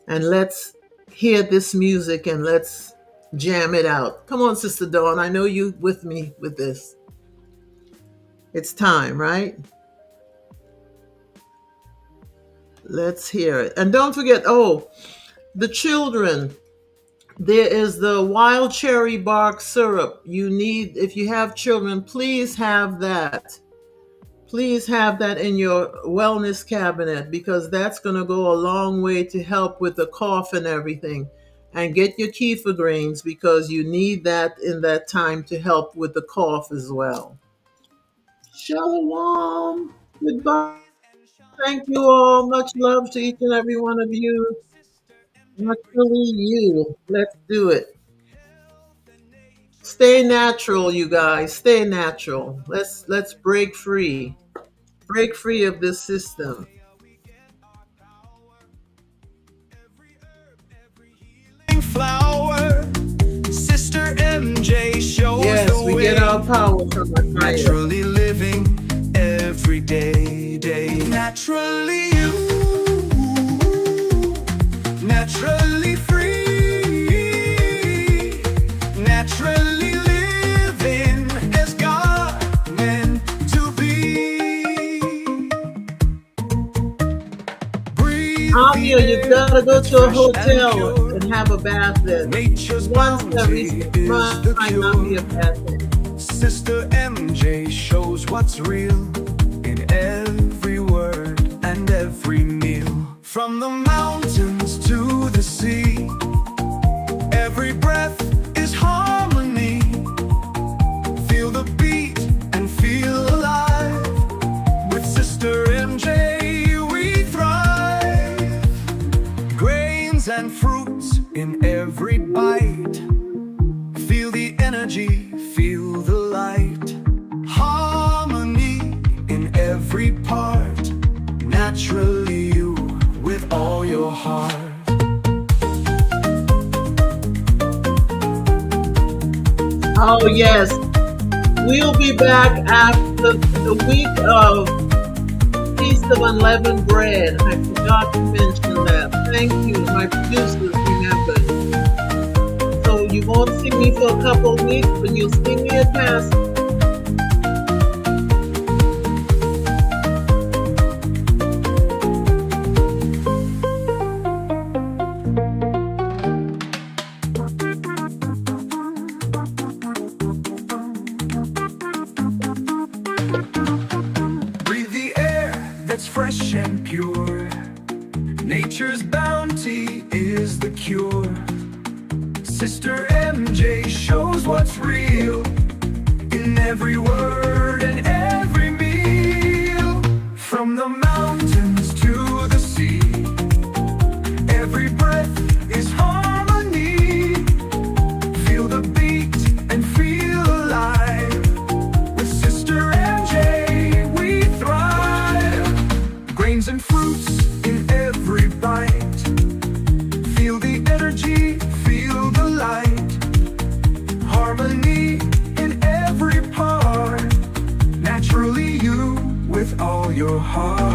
And let's hear this music and let's jam it out. Come on, Sister Dawn. I know you with me with this. It's time, right? Let's hear it. And don't forget, the children, there is the wild cherry bark syrup. You need, if you have children, please have that. Please have that in your wellness cabinet, because that's going to go a long way to help with the cough and everything. And get your kefir grains, because you need that in that time to help with the cough as well. Shalom. Goodbye. Thank you all. Much love to each and every one of you. Naturally you. Let's do it. Stay natural, you guys. Stay natural. Let's break free. Break free of this system. Flower, Sister MJ shows Yes, the we way. get our power from our fire. Naturally living every day. Naturally you, naturally free, naturally living as God meant to be. Breathe Amia, the you air gotta go that's to a fresh and hotel pure. and have a bath there. Nature's Once every bounty 6 is months the might not be a cure. bad thing. Sister MJ shows what's real in every word and every meal. From the mountains to the sea, every breath is harmony. Feel the beat and feel alive. With Sister MJ we thrive. Grains and fruits in every bite. Feel the energy, feel the light. Harmony in every part. Naturally you with all your heart. Oh, yes. We'll be back after the week of Feast of Unleavened Bread. I forgot to mention that. Thank you. My producers remembered. So you won't see me for a couple of weeks, but you'll see me at Mass. Breathe the air that's fresh and pure. Nature's bounty is the cure. Sister MJ shows what's real in every word and every meal. From the mountains to the sea, every breath is harmony. Feel the beat and feel alive. With Sister MJ we thrive. Grains and fruits in every bite. Feel the energy, feel the light. Harmony in every part. Naturally you with all your heart.